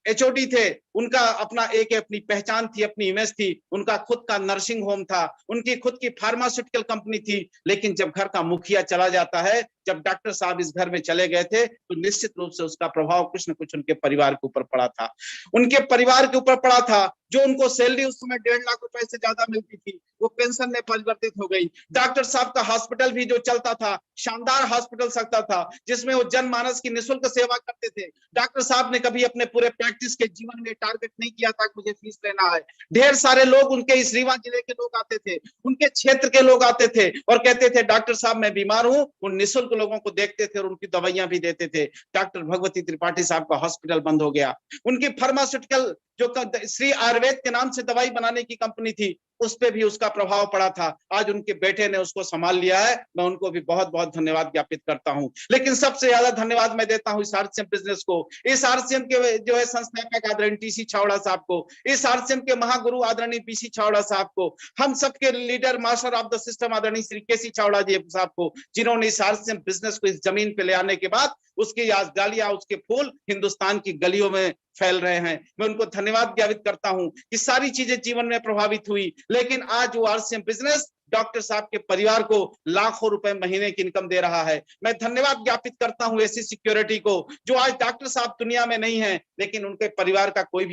Speaker 8: एचओडी थे, उनका अपनी पहचान थी, अपनी इमेज थी। उनका खुद का नर्सिंग होम था, उनकी खुद की फार्मास्यूटिकल कंपनी थी। लेकिन जब घर का मुखिया चला जाता है, जब डॉक्टर साहब इस घर में चले गए थे, तो निश्चित रूप से उसका प्रभाव कुछ न कुछ उनके परिवार के ऊपर पड़ा था। उनके परिवार के ऊपर पड़ा था। जो उनको सैलरी उस समय 1.5 लाख रुपए से ज्यादा मिलती थी, वो पेंशन में परिवर्तित हो गई। डॉक्टर साहब का हॉस्पिटल भी जो चलता था, शानदार हॉस्पिटल सकता था, जिसमें वो जनमानस की निःशुल्क सेवा करते थे। डॉक्टर साहब ने कभी अपने पूरे प्रैक्टिस के जीवन में टारगेट नहीं किया था कि मुझे फीस लेना है। ढेर सारे लोग उनके इस रीवा जिले के लोग आते थे, उनके क्षेत्र के लोग आते थे और कहते थे डॉक्टर साहब मैं बीमार हूं। वो निःशुल्क लोगों को देखते थे और उनकी दवाइयां भी देते थे। डॉक्टर भगवती त्रिपाठी साहब का हॉस्पिटल बंद हो गया। उनकी फार्मास्यूटिकल जो श्री आयुर्वेद के नाम से दवाई बनाने की कंपनी थी, उस पे भी उसका प्रभाव पड़ा था। आज उनके बेटे ने उसको संभाल लिया है, मैं उनको भी बहुत बहुत धन्यवाद ज्ञापित करता हूं। लेकिन सबसे ज्यादा धन्यवाद मैं देता हूं इस आरसीएम बिजनेस को, इस आरसीएम के जो है संस्थापक आदरणीय टीसी छावड़ा साहब को, इस आरसीएम के महागुरु आदरणीय पीसी छावड़ा साहब को, हम सबके leader master of the system आदरणीय श्री केसी छावड़ा जी साहब को, जिन्होंने इस आरसीएम बिजनेस को इस जमीन पे ले आने के बाद उसकी आज डालियां, उसके फूल हिंदुस्तान की गलियों में फैल रहे हैं। मैं उनको धन्यवाद ज्ञापित करता हूं कि सारी चीजें जीवन में प्रभावित हुई, लेकिन आज वो आरसीएम बिजनेस डॉक्टर साहब के परिवार को लाखों रुपए महीने की इनकम दे रहा है। मैं धन्यवाद ज्ञापित करता हूं ऐसी सिक्योरिटी को, जो आज डॉक्टर साहब दुनिया में नहीं है, लेकिन उनके परिवार का कोई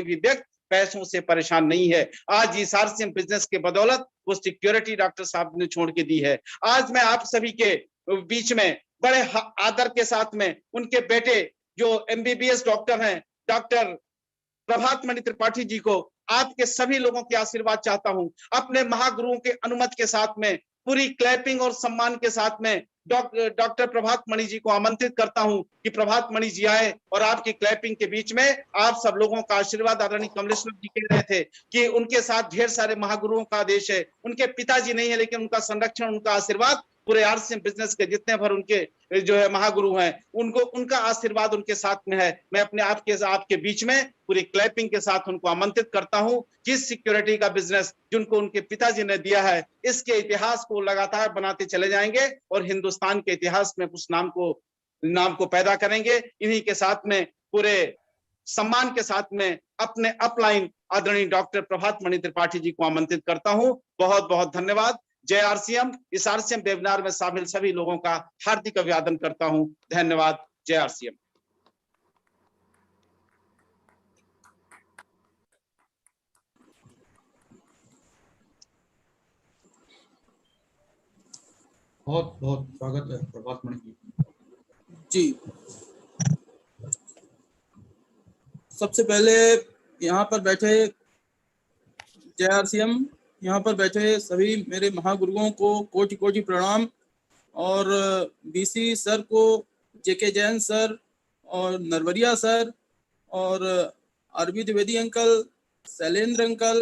Speaker 8: भी व्यक्ति पैसों से परेशान नहीं है। आज इस आरसीएम बिजनेस के बदौलत वो सिक्योरिटी डॉक्टर साहब ने छोड़ के दी है। आज मैं आप सभी के बीच में बड़े आदर के साथ में उनके बेटे जो एमबीबीएस डॉक्टर हैं, डॉक्टर प्रभात मणि त्रिपाठी जी को, आपके सभी लोगों के आशीर्वाद चाहता हूं। अपने महागुरुओं के अनुमति के साथ में पूरी क्लैपिंग और सम्मान के साथ में डॉक्टर प्रभात मणि जी को आमंत्रित करता हूं कि प्रभात मणि जी आए और आपकी क्लैपिंग के बीच में आप सब लोगों का आशीर्वाद। आदरणीय कमलेश्वर जी कह रहे थे कि उनके साथ ढेर सारे महागुरुओं का आदेश है। उनके पिताजी नहीं है, लेकिन उनका संरक्षण, उनका आशीर्वाद पूरे आरसीएम बिजनेस के जितने भर उनके जो है महागुरु हैं, उनको उनका आशीर्वाद उनके साथ में है। मैं अपने आपके बीच में पूरी क्लैपिंग के साथ उनको आमंत्रित करता हूं। जिस सिक्योरिटी का बिजनेस जिनको उनके पिताजी ने दिया है, इसके इतिहास को लगातार बनाते चले जाएंगे और हिंदुस्तान के इतिहास में उस नाम को नाम को पैदा करेंगे। इन्हीं के साथ में पूरे सम्मान के साथ में अपने अपलाइन आदरणीय डॉक्टर प्रभात मणि त्रिपाठी जी को आमंत्रित करता हूं। बहुत बहुत धन्यवाद। जय आरसीएम। इस आरसीएम वेबिनार में शामिल सभी लोगों का हार्दिक अभिवादन करता हूं। धन्यवाद। जय आरसीएम।
Speaker 2: बहुत बहुत स्वागत है प्रभात मणि
Speaker 9: जी। सबसे पहले यहाँ पर बैठे जय आरसीएम, यहाँ पर बैठे सभी मेरे महागुरुओं को कोटि कोटि प्रणाम, और बीसी सर को, जेके जैन सर और नरवरिया सर और RB Dwivedi uncle, Shailendra uncle,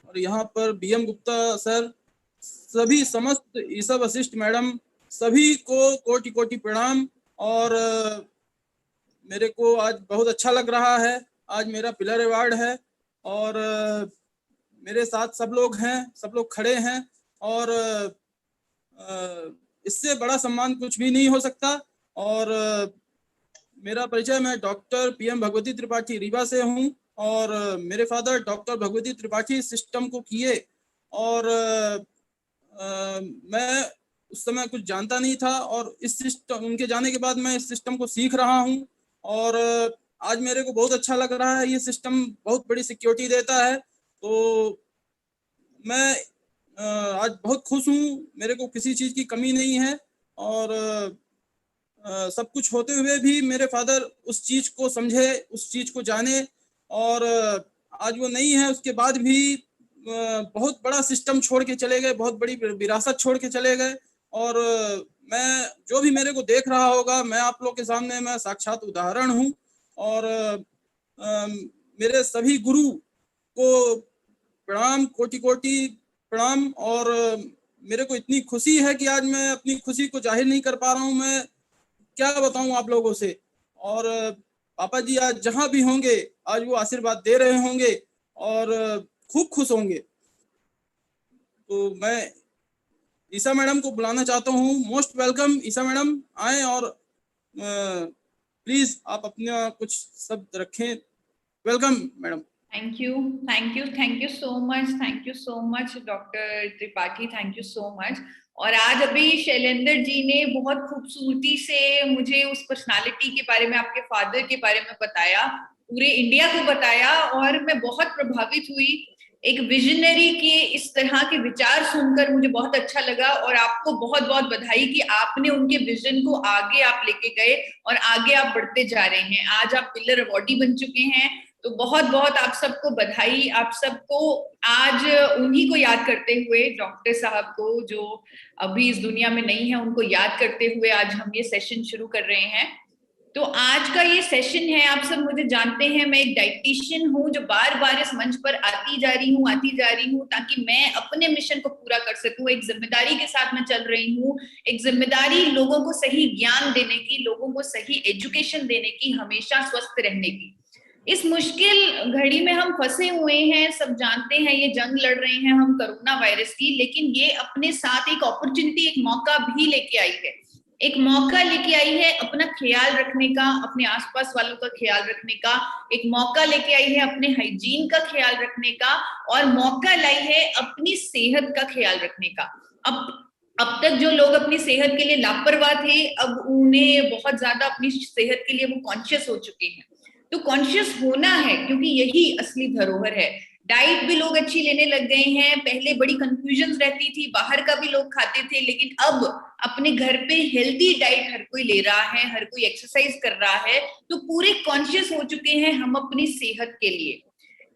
Speaker 9: और यहाँ पर बीएम गुप्ता सर, सभी समस्त ईसा वशिष्ठ मैडम, सभी को कोटि कोटि प्रणाम। और मेरे को आज बहुत अच्छा लग रहा है। आज मेरा पिलर अवार्ड है और मेरे साथ सब लोग हैं, सब लोग खड़े हैं, और इससे बड़ा सम्मान कुछ भी नहीं हो सकता। और मेरा परिचय, मैं डॉक्टर पीएम भगवती त्रिपाठी रीवा से हूं, और मेरे father doctor Bhagwati Tripathi system को किए, और मैं उस समय कुछ जानता नहीं था, और इस सिस्टम, उनके जाने के बाद मैं इस सिस्टम को सीख रहा हूं, और आज मेरे को बहुत अच्छा लग रहा है। ये सिस्टम बहुत बड़ी सिक्योरिटी देता है, तो मैं आज बहुत खुश हूँ। मेरे को किसी चीज़ की कमी नहीं है, और सब कुछ होते हुए भी मेरे फादर उस चीज़ को समझे, उस चीज़ को जाने, और आज वो नहीं है, उसके बाद भी बहुत बड़ा सिस्टम छोड़ के चले गए, बहुत बड़ी विरासत छोड़ के चले गए। और मैं, जो भी मेरे को देख रहा होगा, मैं आप लोग के सामने मैं साक्षात उदाहरण हूँ। और मेरे सभी गुरु को प्रणाम, कोटि कोटि प्रणाम। और मेरे को इतनी खुशी है कि आज मैं अपनी खुशी को जाहिर नहीं कर पा रहा हूँ, मैं क्या बताऊँ आप लोगों से। और पापा जी आज जहाँ भी होंगे, आज वो आशीर्वाद दे रहे होंगे और खूब खुश होंगे। तो मैं ईसा मैडम को बुलाना चाहता हूँ। मोस्ट वेलकम ईसा मैडम, आए और प्लीज आप अपना कुछ शब्द रखें। Welcome madam.
Speaker 10: Thank you so much doctor Tripathi, thank you so much. और आज अभी शैलेंद्र जी ने बहुत खूबसूरती से मुझे उस पर्सनालिटी के बारे में, आपके फादर के बारे में बताया, पूरे इंडिया को बताया, और मैं बहुत प्रभावित हुई। एक विजनरी के इस तरह के विचार सुनकर मुझे बहुत अच्छा लगा, और आपको बहुत बहुत बधाई कि आपने उनके विजन को आगे आप लेके गए और आगे आप बढ़ते जा रहे हैं। आज आप पिलर अवॉर्डी बन चुके हैं, तो बहुत बहुत आप सबको बधाई। आप सबको आज उन्हीं को याद करते हुए, डॉक्टर साहब को जो अभी इस दुनिया में नहीं है, उनको याद करते हुए आज हम ये सेशन शुरू कर रहे हैं। तो आज का ये सेशन है, आप सब मुझे जानते हैं, मैं एक डाइटिशियन हूँ जो बार बार इस मंच पर आती जा रही हूँ ताकि मैं अपने मिशन को पूरा कर सकूं। एक जिम्मेदारी के साथ मैं चल रही हूँ, एक जिम्मेदारी लोगों को सही ज्ञान देने की, लोगों को सही एजुकेशन देने की, हमेशा स्वस्थ रहने की। इस मुश्किल घड़ी में हम फंसे हुए हैं, सब जानते हैं, ये जंग लड़ रहे हैं हम कोरोना वायरस की, लेकिन ये अपने साथ एक अपॉर्चुनिटी, एक मौका भी लेके आई है। एक मौका लेके आई है अपना ख्याल रखने का, अपने आसपास वालों का ख्याल रखने का, एक मौका लेके आई है अपने हाइजीन का ख्याल रखने का, और मौका लाई है अपनी सेहत का ख्याल रखने का। अब तक जो लोग अपनी सेहत के लिए लापरवाह थे, अब उन्हें बहुत ज्यादा अपनी सेहत के लिए वो कॉन्शियस हो चुके हैं। तो कॉन्शियस होना है, क्योंकि यही असली धरोहर है। डाइट भी लोग अच्छी लेने लग गए हैं। पहले बड़ी कंफ्यूजन रहती थी, बाहर का भी लोग खाते थे, लेकिन अब अपने घर पे हेल्दी डाइट हर कोई ले रहा है, हर कोई एक्सरसाइज कर रहा है, तो पूरे कॉन्शियस हो चुके हैं हम अपनी सेहत के लिए।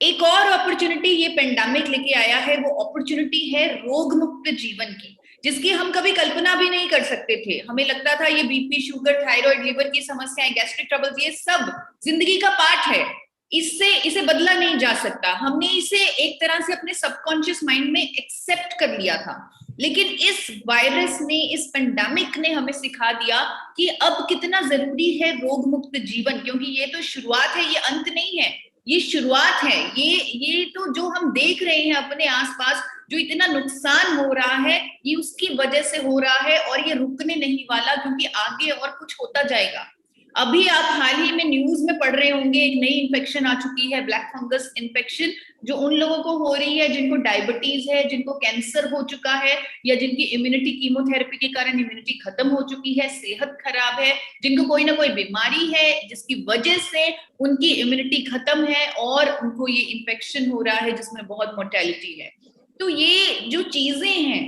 Speaker 10: एक और अपॉर्चुनिटी ये पेंडेमिक लेके आया है, वो अपॉर्चुनिटी है रोग मुक्त जीवन की, जिसकी हम कभी कल्पना भी नहीं कर सकते थे। हमें लगता था ये बीपी, शुगर, थायराइड, लिवर की समस्याएं, गैस्ट्रिक ट्रबल्स, ये सब जिंदगी का पार्ट है, इसे बदला नहीं जा सकता। हमने इसे एक तरह से अपने सबकॉन्शियस माइंड में एक्सेप्ट कर लिया था, लेकिन इस वायरस ने, इस पेंडेमिक ने हमें सिखा दिया कि अब कितना जरूरी है रोग मुक्त जीवन, क्योंकि ये तो शुरुआत है, ये अंत नहीं है, ये शुरुआत है। ये तो जो हम देख रहे हैं अपने आसपास, जो इतना नुकसान हो रहा है ये उसकी वजह से हो रहा है और ये रुकने नहीं वाला, क्योंकि आगे और कुछ होता जाएगा। अभी आप हाल ही में न्यूज में पढ़ रहे होंगे, एक नई इन्फेक्शन आ चुकी है, ब्लैक फंगस इन्फेक्शन, जो उन लोगों को हो रही है जिनको डायबिटीज है, जिनको कैंसर हो चुका है, या जिनकी इम्यूनिटी कीमोथेरेपी के कारण इम्यूनिटी खत्म हो चुकी है, सेहत खराब है, जिनको कोई ना कोई बीमारी है जिसकी वजह से उनकी इम्यूनिटी खत्म है और उनको ये इन्फेक्शन हो रहा है जिसमें बहुत मोर्टेलिटी है। तो ये जो चीजें हैं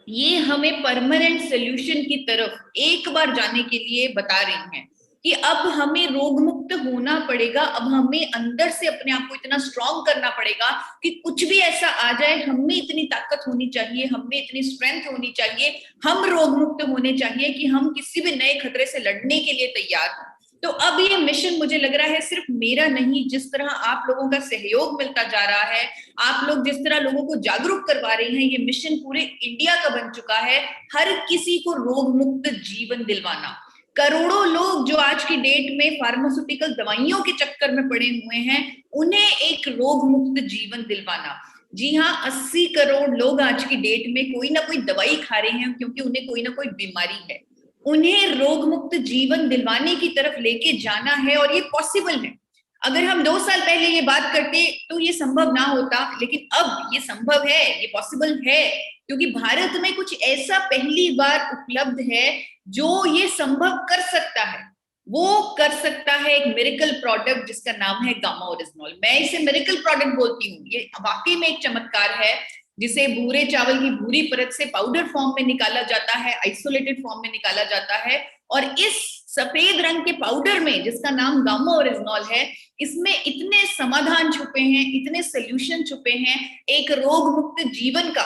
Speaker 10: ये हमें परमानेंट सोल्यूशन की तरफ एक बार जाने के लिए बता रही हैं कि अब हमें रोग मुक्त होना पड़ेगा। अब हमें अंदर से अपने आप को इतना स्ट्रांग करना पड़ेगा कि कुछ भी ऐसा आ जाए, हमें इतनी ताकत होनी चाहिए, हमें इतनी स्ट्रेंथ होनी चाहिए, हम रोग मुक्त होने चाहिए कि हम किसी भी नए खतरे से लड़ने के लिए तैयार हों। तो अब ये मिशन मुझे लग रहा है सिर्फ मेरा नहीं, जिस तरह आप लोगों का सहयोग मिलता जा रहा है, आप लोग जिस तरह लोगों को जागरूक करवा रहे हैं, ये मिशन पूरे इंडिया का बन चुका है, हर किसी को रोग मुक्त जीवन दिलवाना। करोड़ों लोग जो आज की डेट में फार्मास्यूटिकल दवाइयों के चक्कर में पड़े हुए हैं, उन्हें एक रोग मुक्त जीवन दिलवाना। जी हाँ, 80 करोड़ लोग आज की डेट में कोई ना कोई दवाई खा रहे हैं क्योंकि उन्हें कोई ना कोई बीमारी है। उन्हें रोग मुक्त जीवन दिलवाने की तरफ लेके जाना है और ये पॉसिबल है। अगर हम 2 साल पहले ये बात करते तो ये संभव ना होता, लेकिन अब ये संभव है, ये पॉसिबल है, क्योंकि भारत में कुछ ऐसा पहली बार उपलब्ध है जो ये संभव कर सकता है। वो कर सकता है एक मिरेकल प्रोडक्ट जिसका नाम है गामा ओरिजिनॉल। मैं इसे मिरेकल प्रोडक्ट बोलती हूँ, ये वाकई में एक चमत्कार है जिसे भूरे चावल की भूरी परत से पाउडर फॉर्म में निकाला जाता है, आइसोलेटेड फॉर्म में निकाला जाता है, और इस सफेद रंग के पाउडर में जिसका नाम गामा ओरिजिनॉल है, इसमें इतने समाधान छुपे हैं, इतने सोल्यूशन छुपे हैं, एक रोग मुक्त जीवन का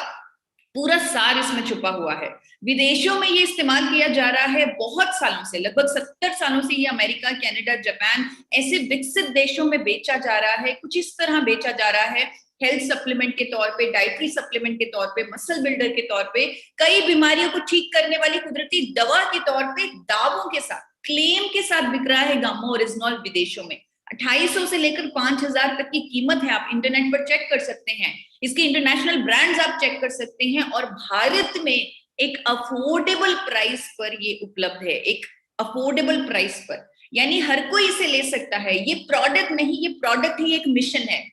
Speaker 10: पूरा सार इसमें छुपा हुआ है। विदेशों में ये इस्तेमाल किया जा रहा है बहुत सालों से, लगभग 70 सालों से ये अमेरिका, कनाडा, जापान ऐसे विकसित देशों में बेचा जा रहा है। कुछ इस तरह बेचा जा रहा है, हेल्थ सप्लीमेंट के तौर पे, डाइटरी सप्लीमेंट के तौर पे, मसल बिल्डर के तौर पे, कई बीमारियों को ठीक करने वाली कुदरती दवा के तौर पे, दावों के साथ, क्लेम के साथ बिक रहा है गामा ओरिजिनॉल विदेशों में। 2800 से लेकर 5000 तक की कीमत है, आप इंटरनेट पर चेक कर सकते हैं। इसके इंटरनेशनल ब्रांड्स आप चेक कर सकते हैं, और भारत में एक अफोर्डेबल प्राइस पर ये उपलब्ध है, एक अफोर्डेबल प्राइस पर, यानी हर कोई इसे ले सकता है। ये प्रोडक्ट नहीं, ये प्रोडक्ट ही एक मिशन है,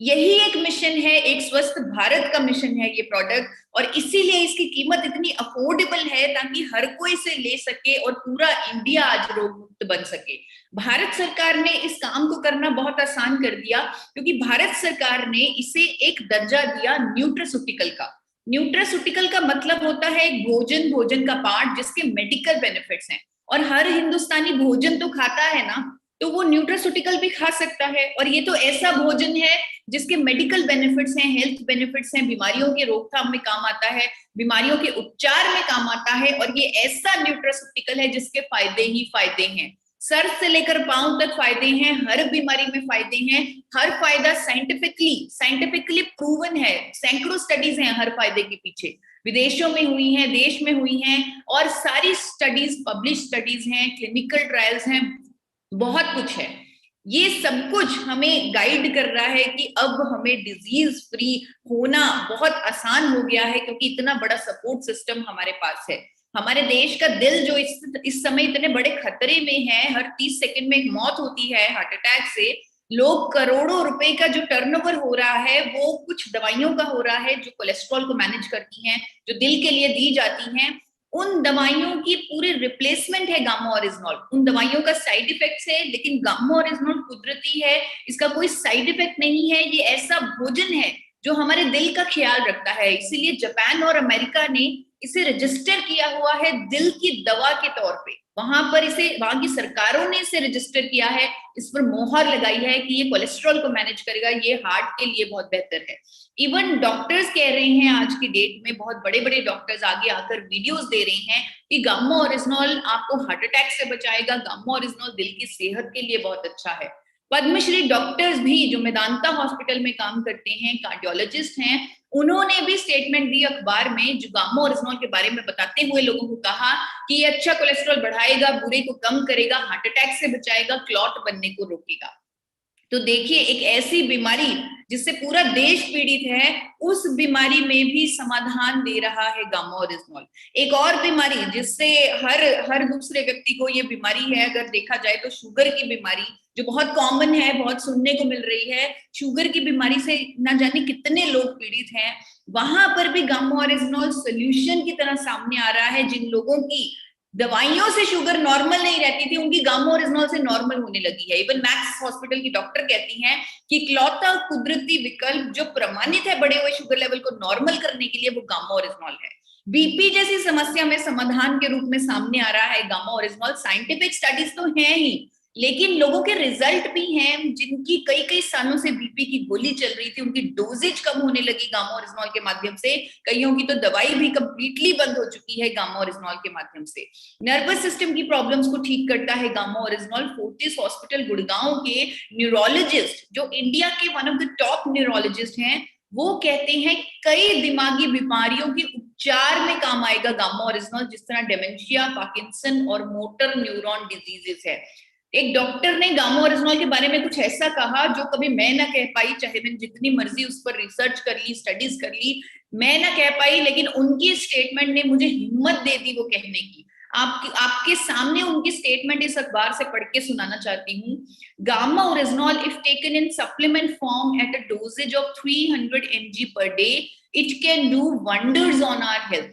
Speaker 10: यही एक मिशन है, एक स्वस्थ भारत का मिशन है ये प्रोडक्ट, और इसीलिए इसकी कीमत इतनी अफोर्डेबल है ताकि हर कोई इसे ले सके और पूरा इंडिया आज रोग मुक्त बन सके। भारत सरकार ने इस काम को करना बहुत आसान कर दिया, क्योंकि भारत सरकार ने इसे एक दर्जा दिया न्यूट्रास्यूटिकल का। न्यूट्रास्यूटिकल का मतलब होता है एक भोजन का पार्ट जिसके मेडिकल बेनिफिट्स हैं, और हर हिंदुस्तानी भोजन तो खाता है ना, तो वो न्यूट्रास्यूटिकल भी खा सकता है। और ये तो ऐसा भोजन है जिसके मेडिकल बेनिफिट्स हैं, हेल्थ बेनिफिट्स हैं, बीमारियों के रोकथाम में काम आता है, बीमारियों के उपचार में काम आता है, और ये ऐसा न्यूट्रास्यूटिकल है जिसके फायदे ही फायदे हैं। सर से लेकर पांव तक फायदे हैं, हर बीमारी में फायदे हैं, हर फायदा साइंटिफिकली प्रूवन है, सैकड़ों स्टडीज हैं हर फायदे के पीछे, विदेशों में हुई हैं, देश में हुई हैं, और सारी स्टडीज पब्लिश स्टडीज हैं, क्लिनिकल ट्रायल्स हैं, बहुत कुछ है। ये सब कुछ हमें गाइड कर रहा है कि अब हमें डिजीज फ्री होना बहुत आसान हो गया है, क्योंकि इतना बड़ा सपोर्ट सिस्टम हमारे पास है। हमारे देश का दिल जो इस समय इतने बड़े खतरे में है, हर 30 सेकंड में एक मौत होती है हार्ट अटैक से, लोग करोड़ों रुपए का जो टर्नओवर हो रहा है वो कुछ दवाइयों का हो रहा है जो कोलेस्ट्रॉल को मैनेज करती हैं, जो दिल के लिए दी जाती हैं, उन दवाइयों की पूरी रिप्लेसमेंट है गामा ओरिजिनॉल। उन दवाइयों का साइड इफेक्ट्स है, लेकिन गामा ओरिजिनॉल कुदरती है, इसका कोई साइड इफेक्ट नहीं है। ये ऐसा भोजन है जो हमारे दिल का ख्याल रखता है, इसीलिए जापान और अमेरिका ने इसे रजिस्टर किया हुआ है दिल की दवा के तौर पे। वहां पर इसे, वहां की सरकारों ने इसे रजिस्टर किया है, इस पर मोहर लगाई है कि ये कोलेस्ट्रॉल को मैनेज करेगा, ये हार्ट के लिए बहुत बेहतर है। इवन डॉक्टर्स कह रहे हैं आज की डेट में, बहुत बड़े बड़े डॉक्टर्स आगे आकर वीडियोस दे रहे हैं कि गामा ओरिजिनॉल आपको हार्ट अटैक से बचाएगा, गामा ओरिजिनॉल दिल की सेहत के लिए बहुत अच्छा है। पद्मश्री डॉक्टर्स भी जो मेदांता हॉस्पिटल में काम करते हैं, कार्डियोलॉजिस्ट हैं, उन्होंने भी स्टेटमेंट दी अखबार में, जो गामा ओरिजिनॉल के बारे में बताते हुए लोगों को कहा कि ये अच्छा कोलेस्ट्रॉल बढ़ाएगा, बुरे को कम करेगा, हार्ट अटैक से बचाएगा, क्लॉट बनने को रोकेगा। तो देखिए, एक ऐसी बीमारी जिससे पूरा देश पीड़ित है, उस बीमारी में भी समाधान दे रहा है गामा ओरिजिनॉल। एक और बीमारी जिससे हर दूसरे व्यक्ति को ये बीमारी है, अगर देखा जाए तो शुगर की बीमारी, जो बहुत कॉमन है, बहुत सुनने को मिल रही है। शुगर की बीमारी से ना जाने कितने लोग पीड़ित हैं, वहां पर भी गामा ओरिजिनॉल सोल्यूशन की तरह सामने आ रहा है। जिन लोगों की दवाइयों से शुगर नॉर्मल नहीं रहती थी, उनकी गामा ओरिजिनॉल से नॉर्मल होने लगी है। इवन मैक्स हॉस्पिटल की डॉक्टर कहती हैं कि इकलौता कुदरती विकल्प जो प्रमाणित है बढ़े हुए शुगर लेवल को नॉर्मल करने के लिए, वो गामा ओरिजिनॉल है। बीपी जैसी समस्या में समाधान के रूप में सामने आ रहा है गामा ओरिजिनॉल। साइंटिफिक स्टडीज तो हैं ही, लेकिन लोगों के रिजल्ट भी हैं। जिनकी कई सालों से बीपी की गोली चल रही थी, उनकी डोजेज कम होने लगी गामा ओरिजिनॉल के माध्यम से। कईयों की तो दवाई भी कंप्लीटली बंद हो चुकी है गामा ओरिजिनॉल के माध्यम से। नर्वस सिस्टम की प्रॉब्लम्स को ठीक करता है gamma oryzanol. Fortis hospital Gurgaon के न्यूरोलॉजिस्ट, जो इंडिया के one of the top neurologist हैं, वो कहते हैं कई दिमागी बीमारियों के उपचार में काम आएगा गामा ओरिजिनॉल, जिस तरह डेमेंशिया, पार्किंसन और मोटर न्यूरॉन डिजीजेस है। एक डॉक्टर ने गामा ओरिजिनॉल के बारे में कुछ ऐसा कहा जो कभी मैं ना कह पाई, चाहे मैंने जितनी मर्जी उस पर रिसर्च कर ली, स्टडीज कर ली, मैं ना कह पाई, लेकिन उनकी स्टेटमेंट ने मुझे हिम्मत दे दी वो कहने की। आपके सामने उनकी स्टेटमेंट इस अखबार से पढ़ के सुनाना चाहती हूँ। Gamma oryzanol if taken in supplement form at a dosages of 300 mg per day, it can do wonders on our health।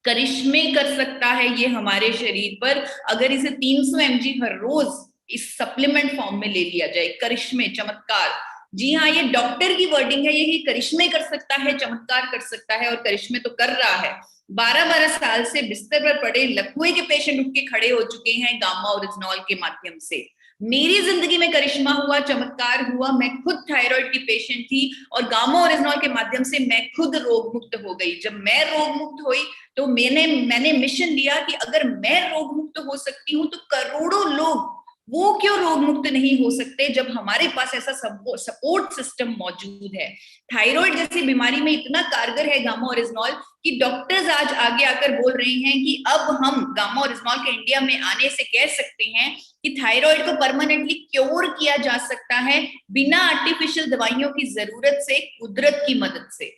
Speaker 10: करिश्मे कर सकता है ये हमारे शरीर पर, अगर इसे 300 mg हर रोज इस सप्लीमेंट फॉर्म में ले लिया जाए। करिश्मे, चमत्कार, जी हाँ, ये डॉक्टर की वर्डिंग है। ये करिश्मे कर सकता है, चमत्कार कर सकता है, और करिश्मे तो कर रहा है। 12 साल से बिस्तर पर पड़े लकवे के पेशेंट उठ के खड़े हो चुके हैं गामा ओरिजिनॉल के माध्यम से। मेरी जिंदगी में करिश्मा हुआ, चमत्कार हुआ। मैं खुद थायराइड की पेशेंट थी और गामा ओरिजिनॉल के माध्यम से मैं खुद रोग मुक्त हो गई। जब मैं रोग मुक्त हुई तो मैंने मिशन लिया कि अगर मैं रोग मुक्त हो सकती हूँ तो करोड़ों लोग वो क्यों रोग मुक्त नहीं हो सकते, जब हमारे पास ऐसा सपोर्ट सिस्टम मौजूद है। थायराइड जैसी बीमारी में इतना कारगर है गामा ओरिजिनॉल कि डॉक्टर्स आज आगे आकर बोल रहे हैं कि अब हम गामा ओरिजिनॉल के इंडिया में आने से कह सकते हैं कि थायराइड को परमानेंटली क्योर किया जा सकता है बिना आर्टिफिशियल दवाइयों की जरूरत से, कुदरत की मदद से।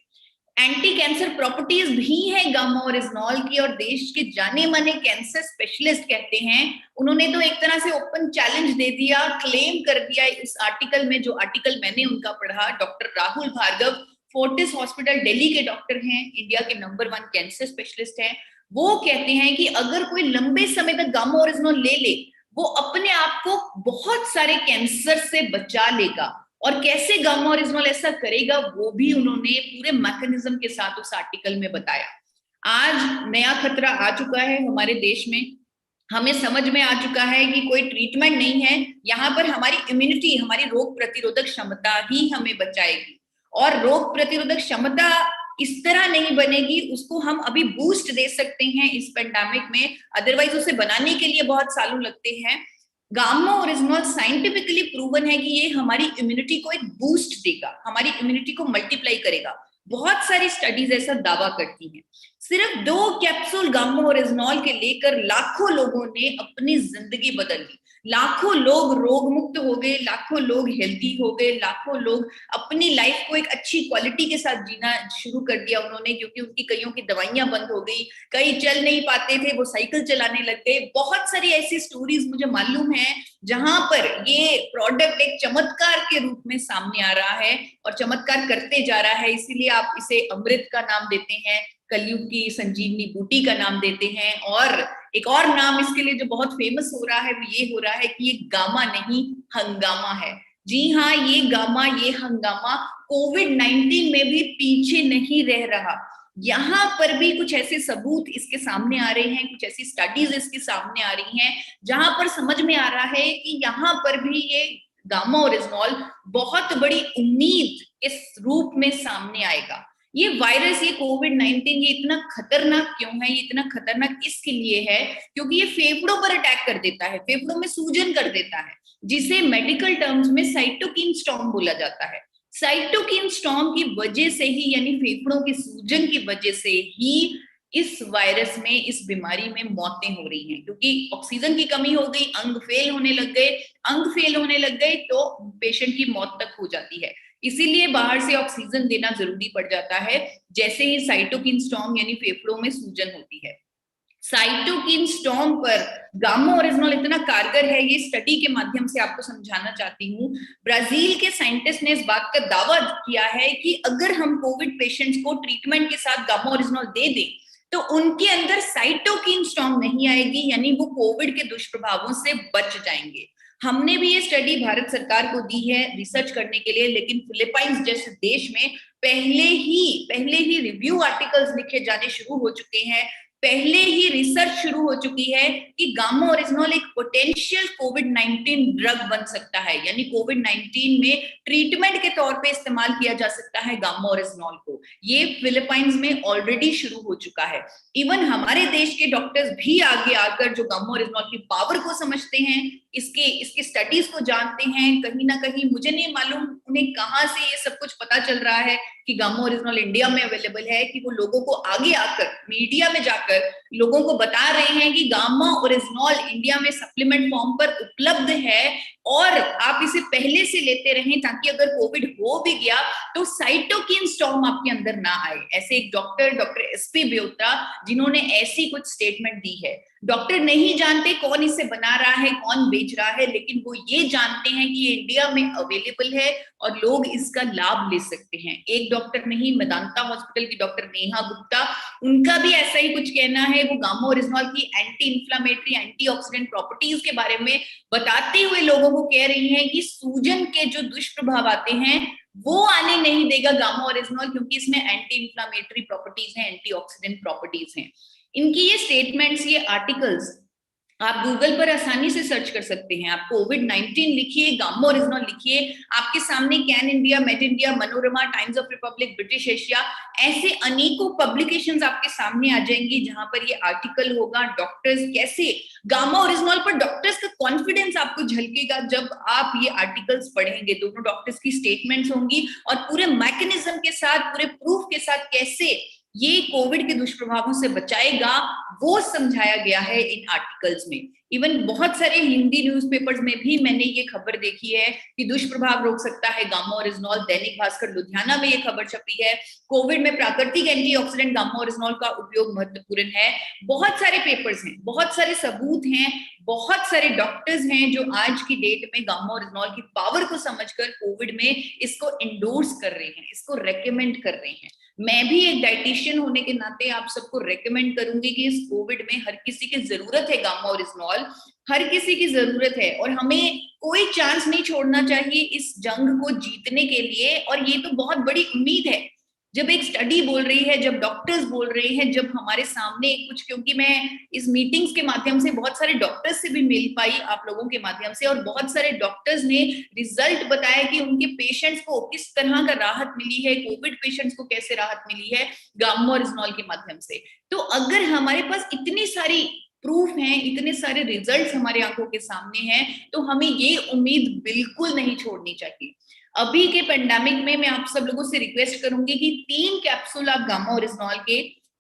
Speaker 10: एंटी कैंसर प्रॉपर्टीज भी हैं गामा ओरिजिनॉल की, और देश के जाने माने कैंसर स्पेशलिस्ट कहते हैं, उन्होंने तो एक तरह से ओपन चैलेंज दे दिया, क्लेम कर दिया इस आर्टिकल में, जो आर्टिकल मैंने उनका पढ़ा। Doctor Rahul Bhargava Fortis hospital Delhi के डॉक्टर हैं, इंडिया के नंबर 1 कैंसर स्पेशलिस्ट हैं। वो कहते हैं कि अगर कोई लंबे समय तक गामा ओरिजिनॉल ले ले, वो अपने आप को बहुत सारे कैंसर से बचा लेगा। और कैसे गामा ओरिजिनॉल ऐसा करेगा, वो भी उन्होंने पूरे मैकेनिज्म के साथ उस आर्टिकल में बताया। आज नया खतरा आ चुका है हमारे देश में। हमें समझ में आ चुका है कि कोई ट्रीटमेंट नहीं है, यहाँ पर हमारी इम्यूनिटी, हमारी रोग प्रतिरोधक क्षमता ही हमें बचाएगी। और रोग प्रतिरोधक क्षमता इस तरह नहीं बनेगी, उसको हम अभी बूस्ट दे सकते हैं इस पेंडेमिक में, अदरवाइज उसे बनाने के लिए बहुत सालों लगते हैं। गामा ओरिजिनॉल साइंटिफिकली प्रूवन है कि ये हमारी इम्यूनिटी को एक बूस्ट देगा, हमारी इम्यूनिटी को मल्टीप्लाई करेगा। बहुत सारी स्टडीज ऐसा दावा करती हैं। सिर्फ 2 कैप्सूल गामा ओरिजिनॉल के लेकर लाखों लोगों ने अपनी जिंदगी बदल ली। लाखों लोग रोग मुक्त हो गए, लाखों लोग हेल्दी हो गए, लाखों लोग अपनी लाइफ को एक अच्छी क्वालिटी के साथ जीना शुरू कर दिया उन्होंने, क्योंकि उनकी कईयों की दवाइयां बंद हो गई, कई चल नहीं पाते थे, वो साइकिल चलाने लग गए। बहुत सारी ऐसी स्टोरीज मुझे मालूम है जहां पर ये प्रोडक्ट एक चमत्कार के रूप में सामने आ रहा है और चमत्कार करते जा रहा है। इसीलिए आप इसे अमृत का नाम देते हैं, कलयुग की संजीवनी बूटी का नाम देते हैं, और एक और नाम इसके लिए जो बहुत फेमस हो रहा है वो ये हो रहा है कि ये गामा नहीं हंगामा है। जी हाँ, ये गामा, ये हंगामा कोविड-19 में भी पीछे नहीं रह रहा। यहाँ पर भी कुछ ऐसे सबूत इसके सामने आ रहे हैं, कुछ ऐसी स्टडीज इसके सामने आ रही हैं जहां पर समझ में आ रहा है कि यहाँ पर भी ये गामा ओरिजिनॉल बहुत बड़ी उम्मीद इस रूप में सामने आएगा। ये वायरस, ये कोविड-19, ये इतना खतरनाक क्यों है? ये इतना खतरनाक इसके लिए है क्योंकि ये फेफड़ों पर अटैक कर देता है, फेफड़ों में सूजन कर देता है, जिसे मेडिकल टर्म्स में साइटोकिन स्टॉर्म बोला जाता है। साइटोकिन स्टॉर्म की वजह से ही, यानी फेफड़ों की सूजन की वजह से ही इस वायरस में, इस बीमारी में मौतें हो रही हैं, क्योंकि ऑक्सीजन की कमी हो गई, अंग फेल होने लग गए तो पेशेंट की मौत तक हो जाती है। इसीलिए बाहर से ऑक्सीजन देना जरूरी पड़ जाता है जैसे ही साइटोकिन स्टॉर्म यानी फेफड़ों में सूजन होती है। साइटोकिन स्टॉर्म पर गामा ओरिजिनॉल इतना कारगर है, ये स्टडी के माध्यम से आपको समझाना चाहती हूँ। ब्राजील के साइंटिस्ट ने इस बात का दावा किया है कि अगर हम कोविड पेशेंट्स को ट्रीटमेंट के साथ गामा ओरिजिनॉल दे दें तो उनके अंदर साइटोकिन स्टॉर्म नहीं आएगी, यानी वो कोविड के दुष्प्रभावों से बच जाएंगे। हमने भी ये स्टडी भारत सरकार को दी है रिसर्च करने के लिए, लेकिन फिलीपाइंस जैसे देश में पहले ही रिव्यू आर्टिकल्स लिखे जाने शुरू हो चुके हैं, पहले ही रिसर्च शुरू हो चुकी है कि गामा ओरिजिनॉल एक पोटेंशियल कोविड-19 ड्रग बन सकता है, यानी कोविड-19 में ट्रीटमेंट के तौर पे इस्तेमाल किया जा सकता है गामा ओरिजिनॉल को। ये फिलीपाइंस में ऑलरेडी शुरू हो चुका है। इवन हमारे देश के डॉक्टर्स भी आगे आकर जो गामा ओरिजिनॉल की पावर को समझते हैं, इसके स्टडीज को जानते हैं, कहीं ना कहीं मुझे नहीं मालूम उन्हें कहाँ से ये सब कुछ पता चल रहा है कि गामा ओरिजिनॉल इंडिया में अवेलेबल है, कि वो लोगों को आगे आकर मीडिया में जाकर लोगों को बता रहे हैं कि गामा ओरिजिनॉल इंडिया में सप्लीमेंट फॉर्म पर उपलब्ध है और आप इसे पहले से लेते रहें ताकि अगर कोविड हो भी गया तो साइटोकिन स्टॉर्म आपके अंदर ना आए। ऐसे एक डॉक्टर एसपी ब्योत्रा, जिन्होंने ऐसी कुछ स्टेटमेंट दी है। डॉक्टर नहीं जानते कौन इसे बना रहा है, कौन बेच रहा है, लेकिन वो ये जानते हैं कि ये इंडिया में अवेलेबल है और लोग इसका लाभ ले सकते हैं। एक डॉक्टर नहीं, मेदांता हॉस्पिटल की डॉक्टर नेहा गुप्ता, उनका भी ऐसा ही कुछ कहना है। वो गामा ओरिजिनॉल की एंटी इंफ्लेमेटरी, एंटीऑक्सीडेंट प्रॉपर्टीज के बारे में बताते हुए लोगों को कह रही हैं कि सूजन के जो दुष्प्रभाव आते हैं वो आने नहीं देगा गामा ओरिजिनॉल, क्योंकि इसमें एंटी इंफ्लेमेटरी प्रॉपर्टीज हैं, एंटीऑक्सीडेंट प्रॉपर्टीज हैं। इनकी ये स्टेटमेंट्स, ये आर्टिकल्स आप गूगल पर आसानी से सर्च कर सकते हैं। आप कोविड-19 लिखिए, गामा ओरिजिनॉल लिखिए, आपके सामने can India, made India, Manorama, times of Republic, British Asia, ऐसे अनेकों पब्लिकेशंस आपके सामने आ जाएंगी जहां पर ये आर्टिकल होगा। डॉक्टर्स कैसे गामा ओरिजिनॉल पर, डॉक्टर्स का कॉन्फिडेंस आपको झलकेगा जब आप ये आर्टिकल्स पढ़ेंगे। दोनों डॉक्टर्स की स्टेटमेंट्स होंगी और पूरे मैकेनिज्म के साथ, पूरे प्रूफ के साथ कैसे ये कोविड के दुष्प्रभावों से बचाएगा वो समझाया गया है इन आर्टिकल्स में। इवन बहुत सारे हिंदी न्यूज़पेपर्स में भी मैंने ये खबर देखी है कि दुष्प्रभाव रोक सकता है गामा ओरिजिनॉल। दैनिक भास्कर लुधियाना में ये खबर छपी है, कोविड में प्राकृतिक एंटीऑक्सीडेंट गामा ओरिजिनॉल का उपयोग महत्वपूर्ण है। बहुत सारे पेपर्स हैं, बहुत सारे सबूत हैं, बहुत सारे डॉक्टर्स हैं जो आज की डेट में गामा ओरिजिनॉल की पावर को समझकर कोविड में इसको इंडोर्स कर रहे हैं, इसको रेकमेंड कर रहे हैं। मैं भी एक डाइटिशियन होने के नाते आप सबको रेकमेंड करूंगी कि इस कोविड में हर किसी की जरूरत है गामा ओरिजिनॉल, हर किसी की जरूरत है और हमें कोई चांस नहीं छोड़ना चाहिए इस जंग को जीतने के लिए। और ये तो बहुत बड़ी उम्मीद है जब एक स्टडी बोल रही है, जब डॉक्टर्स बोल रहे हैं, जब हमारे सामने कुछ, क्योंकि मैं इस मीटिंग्स के माध्यम से बहुत सारे डॉक्टर्स से भी मिल पाई आप लोगों के माध्यम से, और बहुत सारे डॉक्टर्स ने रिजल्ट बताया कि उनके पेशेंट्स को किस तरह का राहत मिली है, कोविड पेशेंट्स को कैसे राहत मिली है गामा ओरिजिनॉल के माध्यम से। तो अगर हमारे पास इतनी सारी प्रूफ हैं, इतने सारे रिजल्ट्स हमारे आंखों के सामने हैं, तो हमें ये उम्मीद बिल्कुल नहीं छोड़नी चाहिए। अभी के पेंडेमिक में मैं आप सब लोगों से रिक्वेस्ट करूंगी कि 3 कैप्सूल आप गामा ओरिजिनॉल के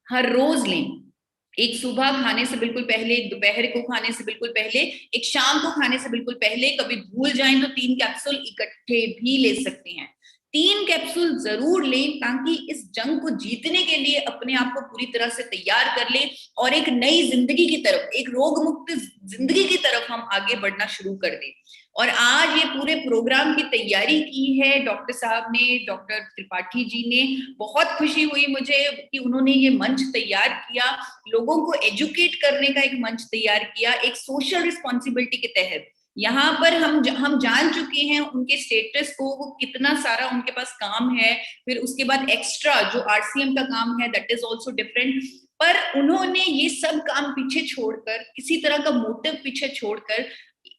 Speaker 10: हर रोज लें। एक सुबह खाने से बिल्कुल पहले, एक दोपहर को खाने से बिल्कुल पहले, एक शाम को खाने से बिल्कुल पहले। कभी भूल जाएं तो 3 कैप्सूल इकट्ठे भी ले सकते हैं। 3 कैप्सूल जरूर लें ताकि इस जंग को जीतने के लिए अपने आप को पूरी तरह से तैयार कर लें और एक नई जिंदगी की तरफ, एक रोग मुक्त जिंदगी की तरफ हम आगे बढ़ना शुरू कर दें। और आज ये पूरे प्रोग्राम की तैयारी की है डॉक्टर साहब ने, डॉक्टर त्रिपाठी जी ने। बहुत खुशी हुई मुझे कि उन्होंने ये मंच तैयार किया, लोगों को एजुकेट करने का एक मंच तैयार किया, एक सोशल रिस्पॉन्सिबिलिटी के तहत। यहाँ पर हम जान चुके हैं उनके स्टेटस को, वो कितना सारा उनके पास काम है, फिर उसके बाद एक्स्ट्रा जो आरसीएम का काम है दैट इज ऑल्सो डिफरेंट। पर उन्होंने ये सब काम पीछे छोड़कर, किसी तरह का मोटिव पीछे छोड़कर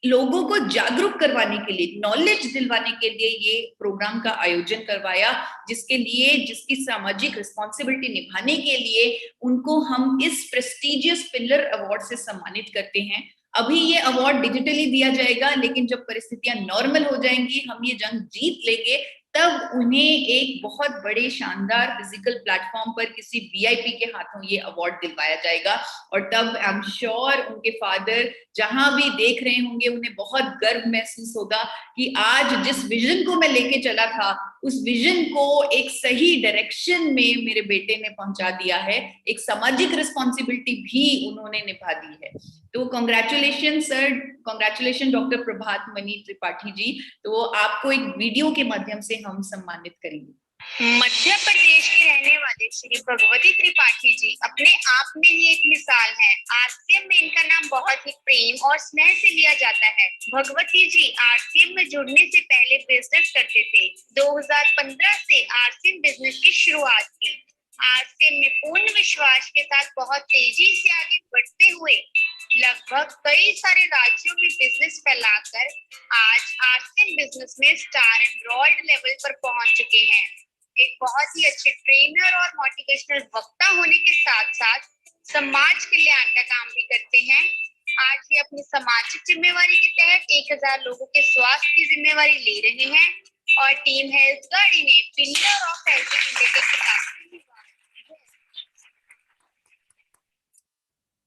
Speaker 10: लोगों को जागरूक करवाने के लिए, नॉलेज दिलवाने के लिए ये प्रोग्राम का आयोजन करवाया, जिसकी सामाजिक रिस्पॉन्सिबिलिटी निभाने के लिए उनको हम इस प्रेस्टिजियस पिलर अवार्ड से सम्मानित करते हैं। अभी ये अवार्ड डिजिटली दिया जाएगा, लेकिन जब परिस्थितियां नॉर्मल हो जाएंगी, हम ये जंग जीत लेंगे, तब उन्हें एक बहुत बड़े शानदार फिजिकल प्लेटफॉर्म पर किसी वीआईपी के हाथों ये अवार्ड दिलवाया जाएगा। और तब आई एम श्योर उनके फादर जहां भी देख रहे होंगे उन्हें बहुत गर्व महसूस होगा कि आज जिस विजन को मैं लेके चला था उस विजन को एक सही डायरेक्शन में मेरे बेटे ने पहुंचा दिया है, एक सामाजिक रिस्पॉन्सिबिलिटी भी उन्होंने निभा दी है। तो कांग्रेचुलेशन सर, कांग्रेचुलेशन डॉक्टर प्रभात मणि त्रिपाठी जी। तो आपको एक वीडियो के माध्यम से हम सम्मानित करेंगे।
Speaker 11: मध्य प्रदेश के रहने वाले श्री भगवती त्रिपाठी जी अपने आप में ही एक मिसाल है। आरसीएम में इनका नाम बहुत ही प्रेम और स्नेह से लिया जाता है। भगवती जी आरसीएम में जुड़ने से पहले बिजनेस करते थे। 2015 से आरसीएम बिजनेस की शुरुआत की। आरसीएम में पूर्ण विश्वास के साथ बहुत तेजी से आगे बढ़ते हुए लगभग कई सारे राज्यों में बिजनेस फैलाकर आज आरसीएम बिजनेस में स्टार एनरोल्ड लेवल पर पहुंच चुके हैं। एक बहुत ही अच्छे ट्रेनर और मोटिवेशनल वक्ता होने के साथ साथ समाज कल्याण का काम भी करते हैं। आज ये अपनी सामाजिक जिम्मेवारी के तहत 1000 लोगों के स्वास्थ्य की जिम्मेवारी ले रहे हैं और टीम हेल्थ गाड़ी ने पिलर ऑफ हेल्थ इंडिया के खिताब।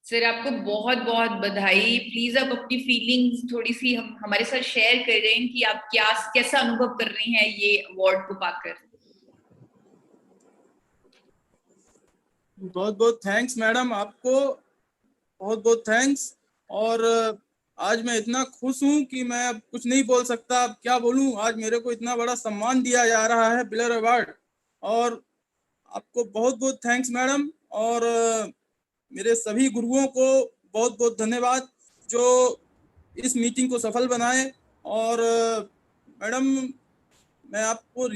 Speaker 10: सर आपको बहुत बहुत बधाई। प्लीज आप अपनी फीलिंग्स थोड़ी सी हमारे साथ शेयर कर रहे हैं कि आप कैसा अनुभव कर रही हैं ये अवार्ड को पाकर।
Speaker 9: बहुत बहुत थैंक्स मैडम, आपको बहुत बहुत थैंक्स। और आज मैं इतना खुश हूं कि मैं अब कुछ नहीं बोल सकता। अब क्या बोलूं, आज मेरे को इतना बड़ा सम्मान दिया जा रहा है, पिलर अवार्ड। और आपको बहुत बहुत थैंक्स मैडम। और मेरे सभी गुरुओं को बहुत बहुत धन्यवाद जो इस मीटिंग को सफल बनाए। और मैडम मैं आपको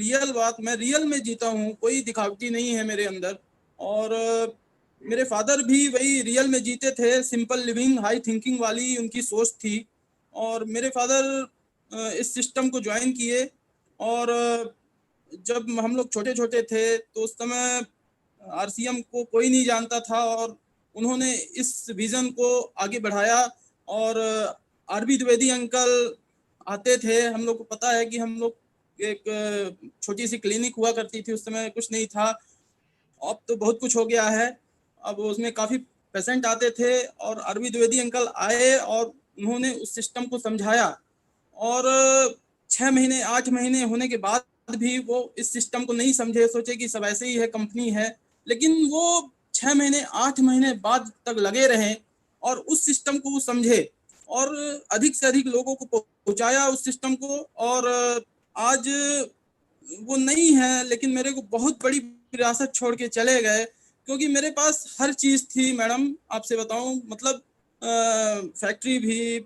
Speaker 9: मैं रियल में जीता हूँ, कोई दिखावटी नहीं है मेरे अंदर। और मेरे फादर भी वही रियल में जीते थे, सिंपल लिविंग हाई थिंकिंग वाली उनकी सोच थी। और मेरे फादर इस सिस्टम को ज्वाइन किए। और जब हम लोग छोटे छोटे थे तो उस समय आरसीएम को कोई नहीं जानता था और उन्होंने इस विजन को आगे बढ़ाया। और आरबी द्विवेदी अंकल आते थे, हम लोग को पता है कि हम लोग एक छोटी सी क्लिनिक हुआ करती थी, उस समय कुछ नहीं था। अब तो बहुत कुछ हो गया है, अब उसमें काफ़ी पेशेंट आते थे और आरबी द्विवेदी अंकल आए और उन्होंने उस सिस्टम को समझाया। और 6 महीने 8 महीने होने के बाद भी वो इस सिस्टम को नहीं समझे, सोचे कि सब ऐसे ही है, कंपनी है। लेकिन वो 6 महीने 8 महीने बाद तक लगे रहे और उस सिस्टम को वो समझे और अधिक से अधिक लोगों को पहुंचाया उस सिस्टम को। और आज वो नहीं है, लेकिन मेरे को बहुत बड़ी विरासत छोड़ के चले गए, क्योंकि मेरे पास हर चीज़ थी मैडम। आपसे बताऊं, मतलब फैक्ट्री भी,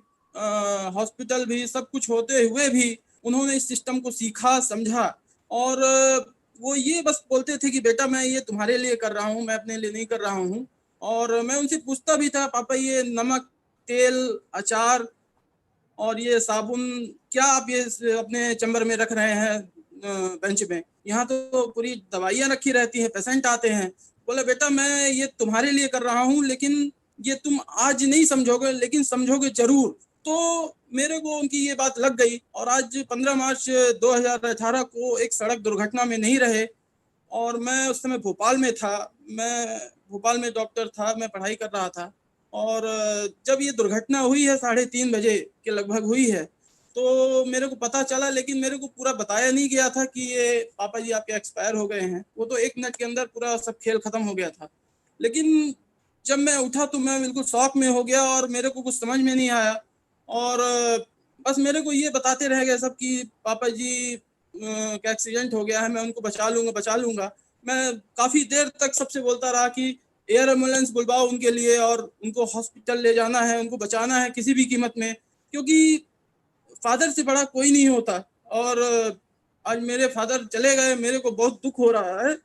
Speaker 9: हॉस्पिटल भी, सब कुछ होते हुए भी उन्होंने इस सिस्टम को सीखा, समझा। और वो ये बस बोलते थे कि बेटा मैं ये तुम्हारे लिए कर रहा हूँ, मैं अपने लिए नहीं कर रहा हूँ। और मैं उनसे पूछता भी था, पापा ये नमक, तेल, अचार और ये साबुन क्या आप ये अपने चैम्बर में रख रहे हैं बेंच में? यहाँ तो पूरी दवाइयाँ रखी रहती हैं, पेशेंट आते हैं। बोले बेटा मैं ये तुम्हारे लिए कर रहा हूँ, लेकिन ये तुम आज नहीं समझोगे लेकिन समझोगे जरूर। तो मेरे को उनकी ये बात लग गई। और आज 15 मार्च 2018 को एक सड़क दुर्घटना में नहीं रहे। और मैं उस समय भोपाल में था, मैं भोपाल में डॉक्टर था, मैं पढ़ाई कर रहा था। और जब ये दुर्घटना हुई है 3:30 बजे के लगभग हुई है, तो मेरे को पता चला, लेकिन मेरे को पूरा बताया नहीं गया था कि ये पापा जी आपके एक्सपायर हो गए हैं। वो तो 1 मिनट के अंदर पूरा सब खेल खत्म हो गया था। लेकिन जब मैं उठा तो मैं बिल्कुल शॉक में हो गया और मेरे को कुछ समझ में नहीं आया। और बस मेरे को ये बताते रह गए सब कि पापा जी का एक्सीडेंट हो गया है, मैं उनको बचा लूंगा। मैं काफ़ी देर तक सबसे बोलता रहा कि एयर एम्बुलेंस बुलवाओ उनके लिए और उनको हॉस्पिटल ले जाना है, उनको बचाना है किसी भी कीमत में, क्योंकि फादर से बड़ा कोई नहीं होता। और आज मेरे फादर चले गए, मेरे को बहुत दुख हो रहा है,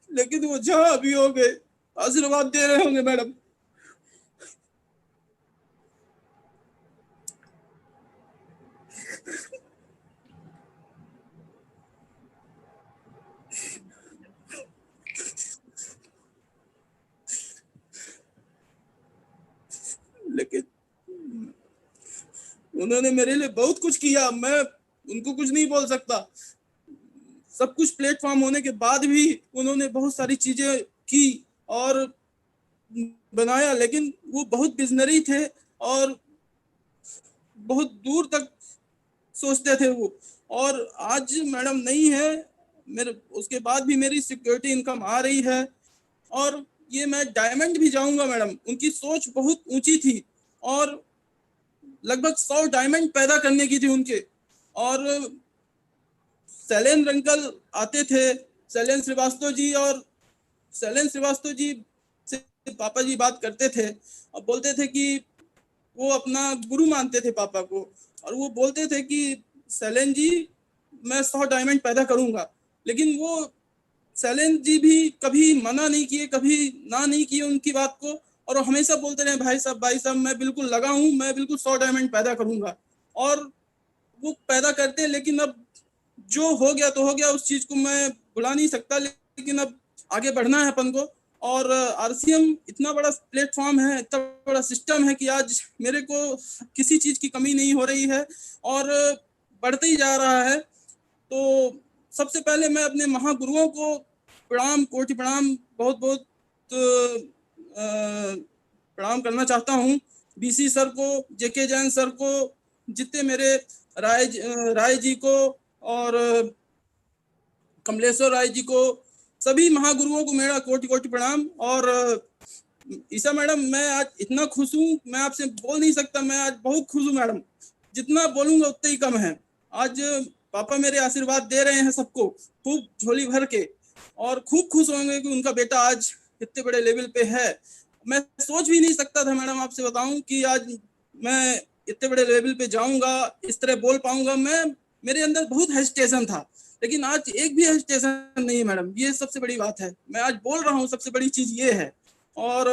Speaker 9: लेकिन वो जहाँ भी होंगे आशीर्वाद दे रहे होंगे मैडम। लेकिन उन्होंने मेरे लिए बहुत कुछ किया। मैं उनको कुछ नहीं बोल सकता। सब कुछ प्लेटफॉर्म होने के बाद भी उन्होंने बहुत सारी चीजें की और बनाया, लेकिन वो बहुत विजनरी थे और बहुत दूर तक सोचते थे वो। और आज मैडम नहीं है मेरे, उसके बाद भी मेरी सिक्योरिटी इनकम आ रही है और ये मैं डायमंड भी जाऊंगा मैडम। उनकी सोच बहुत ऊंची थी और लगभग 100 डायमंड पैदा करने की थी उनके। और शैलेंद्र अंकल आते थे, शैलेंद्र श्रीवास्तव जी, और शैलेंद्र श्रीवास्तव जी से पापा जी बात करते थे और बोलते थे कि वो अपना गुरु मानते थे पापा को, और वो बोलते थे कि शैलेंद्र जी मैं 100 डायमंड पैदा करूंगा। लेकिन वो शैलेंद्र जी भी कभी मना नहीं किए, कभी ना नहीं किए उनकी बात को, और हमेशा बोलते रहे भाई साहब मैं बिल्कुल लगा हूं, मैं बिल्कुल 100 डायमंड पैदा करूंगा। और वो पैदा करते हैं, लेकिन अब जो हो गया तो हो गया, उस चीज को मैं भुला नहीं सकता, लेकिन अब आगे बढ़ना है अपन को। और आरसीएम इतना बड़ा प्लेटफॉर्म है, इतना बड़ा सिस्टम है कि आज मेरे को किसी चीज की कमी नहीं हो रही है और बढ़ते ही जा रहा है। तो सबसे पहले मैं अपने महागुरुओं को प्रणाम, कोटि प्रणाम, बहुत बहुत प्रणाम करना चाहता हूँ। बीसी सर को, जेके जैन सर को, जितने मेरे राय जी को और कमलेश्वर राय जी को, सभी महागुरुओं को मेरा कोटि कोटि प्रणाम। और ईसा मैडम, मैं आज इतना खुश हूँ, मैं आपसे बोल नहीं सकता, मैं आज बहुत खुश हूँ मैडम, जितना बोलूंगा उतना ही कम है। आज पापा मेरे आशीर्वाद दे रहे हैं सबको खूब झोली भर के, और खूब खुश होंगे कि उनका बेटा आज इतने बड़े लेवल पे है। मैं सोच भी नहीं सकता था मैडम, आपसे बताऊं कि आज मैं इतने बड़े लेवल पे जाऊंगा, इस तरह बोल पाऊंगा। मेरे अंदर बहुत हेजिटेशन था, लेकिन आज एक भी हेजिटेशन नहीं है मैडम, ये सबसे बड़ी बात है। मैं आज बोल रहा हूँ, सबसे बड़ी चीज ये है। और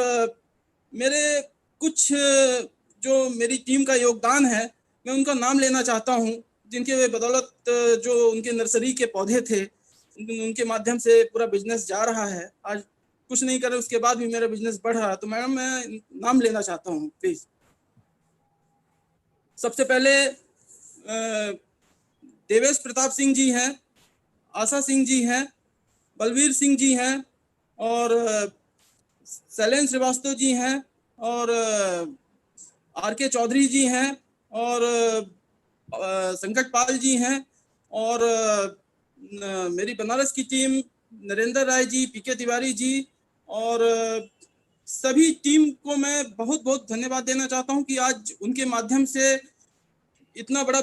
Speaker 9: मेरे कुछ जो मेरी टीम का योगदान है, मैं उनका नाम लेना चाहता हूँ, जिनके बदौलत जो उनके नर्सरी के पौधे थे, उनके माध्यम से पूरा बिजनेस जा रहा है। आज कुछ नहीं करे उसके बाद भी मेरा बिजनेस बढ़ रहा है। तो मैडम मैं नाम लेना चाहता हूँ प्लीज। सबसे पहले देवेश प्रताप सिंह जी हैं, आशा सिंह जी हैं, बलवीर सिंह जी हैं, और शैलेंद्र श्रीवास्तव जी हैं, और आर.के. चौधरी जी हैं, और संकट पाल जी हैं, और मेरी बनारस की टीम नरेंद्र राय जी, पीके तिवारी जी, और सभी टीम को मैं बहुत बहुत धन्यवाद देना चाहता हूं कि आज उनके माध्यम से इतना बड़ा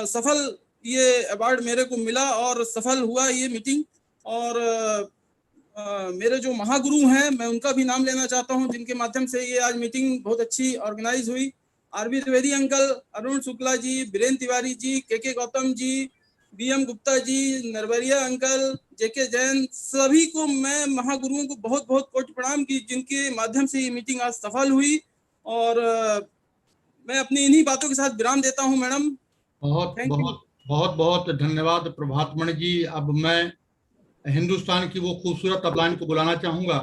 Speaker 9: सफल ये अवार्ड मेरे को मिला और सफल हुआ ये मीटिंग। और मेरे जो महागुरु हैं, मैं उनका भी नाम लेना चाहता हूं, जिनके माध्यम से ये आज मीटिंग बहुत अच्छी ऑर्गेनाइज हुई। आर.बी. द्विवेदी अंकल, अरुण शुक्ला जी, बीरेन्द्र तिवारी जी, के गौतम जी, बी.एम. गुप्ता जी, नरवरिया अंकल, जेके जैन, सभी को मैं महागुरुओं को बहुत बहुत कोटि प्रणाम की, जिनके माध्यम से ये मीटिंग आज सफल हुई। और मैं अपनी इन्हीं बातों के साथ विराम देता हूं मैडम।
Speaker 2: बहुत बहुत बहुत बहुत धन्यवाद प्रभातमणि जी। अब मैं हिंदुस्तान की वो खूबसूरत अपलाइन को बुलाना चाहूंगा।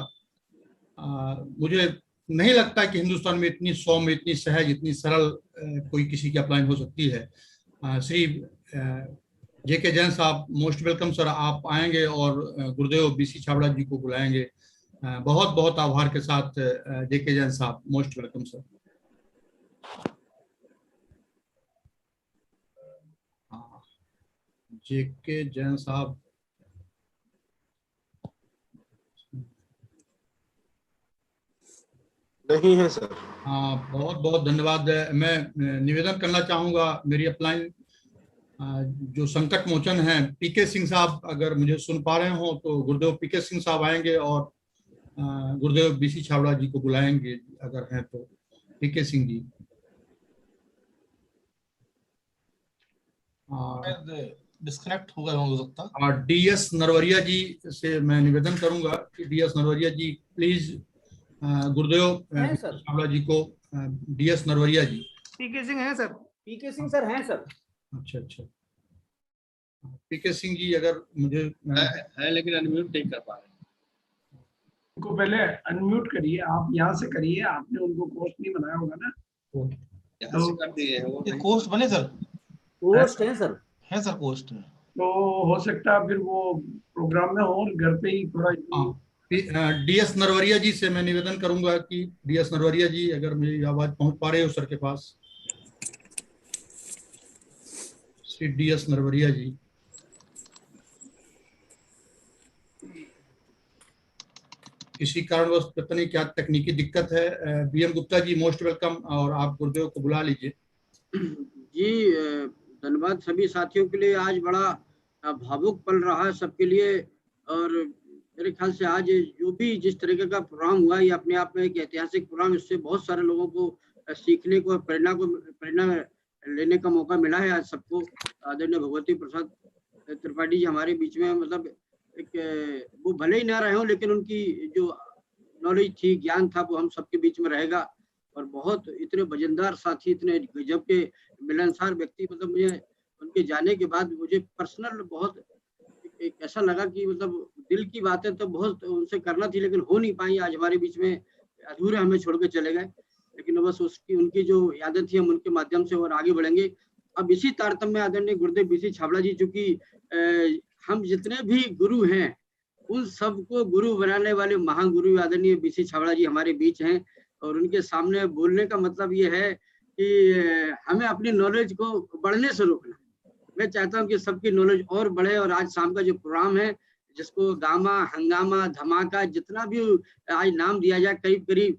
Speaker 2: मुझे नहीं लगता कि हिंदुस्तान में इतनी सौम्य, इतनी सहज, इतनी सरल कोई किसी की अपलाइन हो सकती है। श्री जेके जैन साहब, मोस्ट वेलकम सर। आप आएंगे और गुरुदेव बीसी छाबड़ा जी को बुलाएंगे। बहुत बहुत आभार के साथ जेके जैन साहब, मोस्ट वेलकम सर। जेके जैन साहब
Speaker 4: नहीं है सर।
Speaker 2: हाँ, बहुत बहुत धन्यवाद। मैं निवेदन करना चाहूंगा, मेरी अपलाइन जो संकट मोचन है, पीके सिंह साहब, अगर मुझे सुन पा रहे हो तो गुरुदेव पीके सिंह साहब आएंगे और गुरुदेव बीसी छाबड़ा जी को बुलाएंगे अगर हैं तो। पीके सिंह जी
Speaker 3: डिस्कनेक्ट हो गए हो सकता।
Speaker 2: और डी.एस. नरवरिया जी से मैं निवेदन करूंगा कि डी.एस. नरवरिया जी प्लीज गुरुदेव छाबड़ा जी को, डी.एस. नरवरिया जी।
Speaker 3: पीके सिंह है सर।
Speaker 6: पीके सिंह सर हैं सर।
Speaker 2: अच्छा अच्छा, पीके सिंह जी अगर मुझे
Speaker 12: है लेकिन अनम्यूट नहीं कर पा रहे।
Speaker 13: उनको पहले अनम्यूट करिए, आप यहाँ से करिए, आपने उनको कोस्ट नहीं बनाया होगा ना।
Speaker 12: यहाँ से कर दिए हैं वो।
Speaker 3: कोस्ट बने सर।
Speaker 6: कोस्ट है सर।
Speaker 3: है सर पोस्ट में।
Speaker 13: तो हो सकता है फिर वो प्रोग्राम में हो और घर पे ही थोड़ा।
Speaker 2: DS नरवरिया जी से मैं निवेदन करूंगा कि DS नरवरिया जी अगर मेरी आवाज पहुंच पा रहे हो सर के पास, श्री DS नरवरिया जी। किसी कारणवश पता नहीं क्या तकनीकी दिक्कत है। BM Gupta ji most welcome, और आप गुरुदेव को बुला लीजिए।
Speaker 14: जी धन्यवाद सभी साथियों के लिए। आज बड़ा भावुक पल रहा है सबके लिए, और मेरे ख्याल से आज जो भी जिस तरीके का प्रोग्राम हुआ ये अपने आप में एक ऐतिहासिक प्रोग्राम, इससे बहुत सारे लोगों को सीखने को, प्रेरणा लेने का मौका मिला है आज सबको। आदरणीय भगवती प्रसाद त्रिपाठी जी हमारे बीच में, मतलब एक वो भले ही ना रहे हो लेकिन उनकी जो नॉलेज थी, ज्ञान था, वो हम सबके बीच में रहेगा। और बहुत इतने वजनदार साथी, इतने गजब के मिलनसार व्यक्ति, मतलब मुझे उनके जाने के बाद मुझे पर्सनल बहुत एक ऐसा लगा कि मतलब दिल की बातें तो बहुत उनसे करना थी लेकिन हो नहीं पाई। आज हमारे बीच में अधूरे हमें छोड़ के चले गए, लेकिन बस उसकी उनकी जो यादें थी हम उनके माध्यम से और आगे बढ़ेंगे। अब इसी तारतम्य में आदरणीय गुरुदेव BC छाबड़ा जी, चूंकि हम जितने भी गुरु हैं उन सबको गुरु बनाने वाले महागुरु आदरणीय BC छाबड़ा जी हमारे बीच हैं, और उनके सामने बोलने का मतलब ये है कि हमें अपनी नॉलेज को बढ़ने से रोकना। मैं चाहता हूं कि सबकी नॉलेज और बढ़े, और आज शाम का जो प्रोग्राम है जिसको गामा, हंगामा, धमाका, जितना भी आज नाम दिया जाए, करीब करीब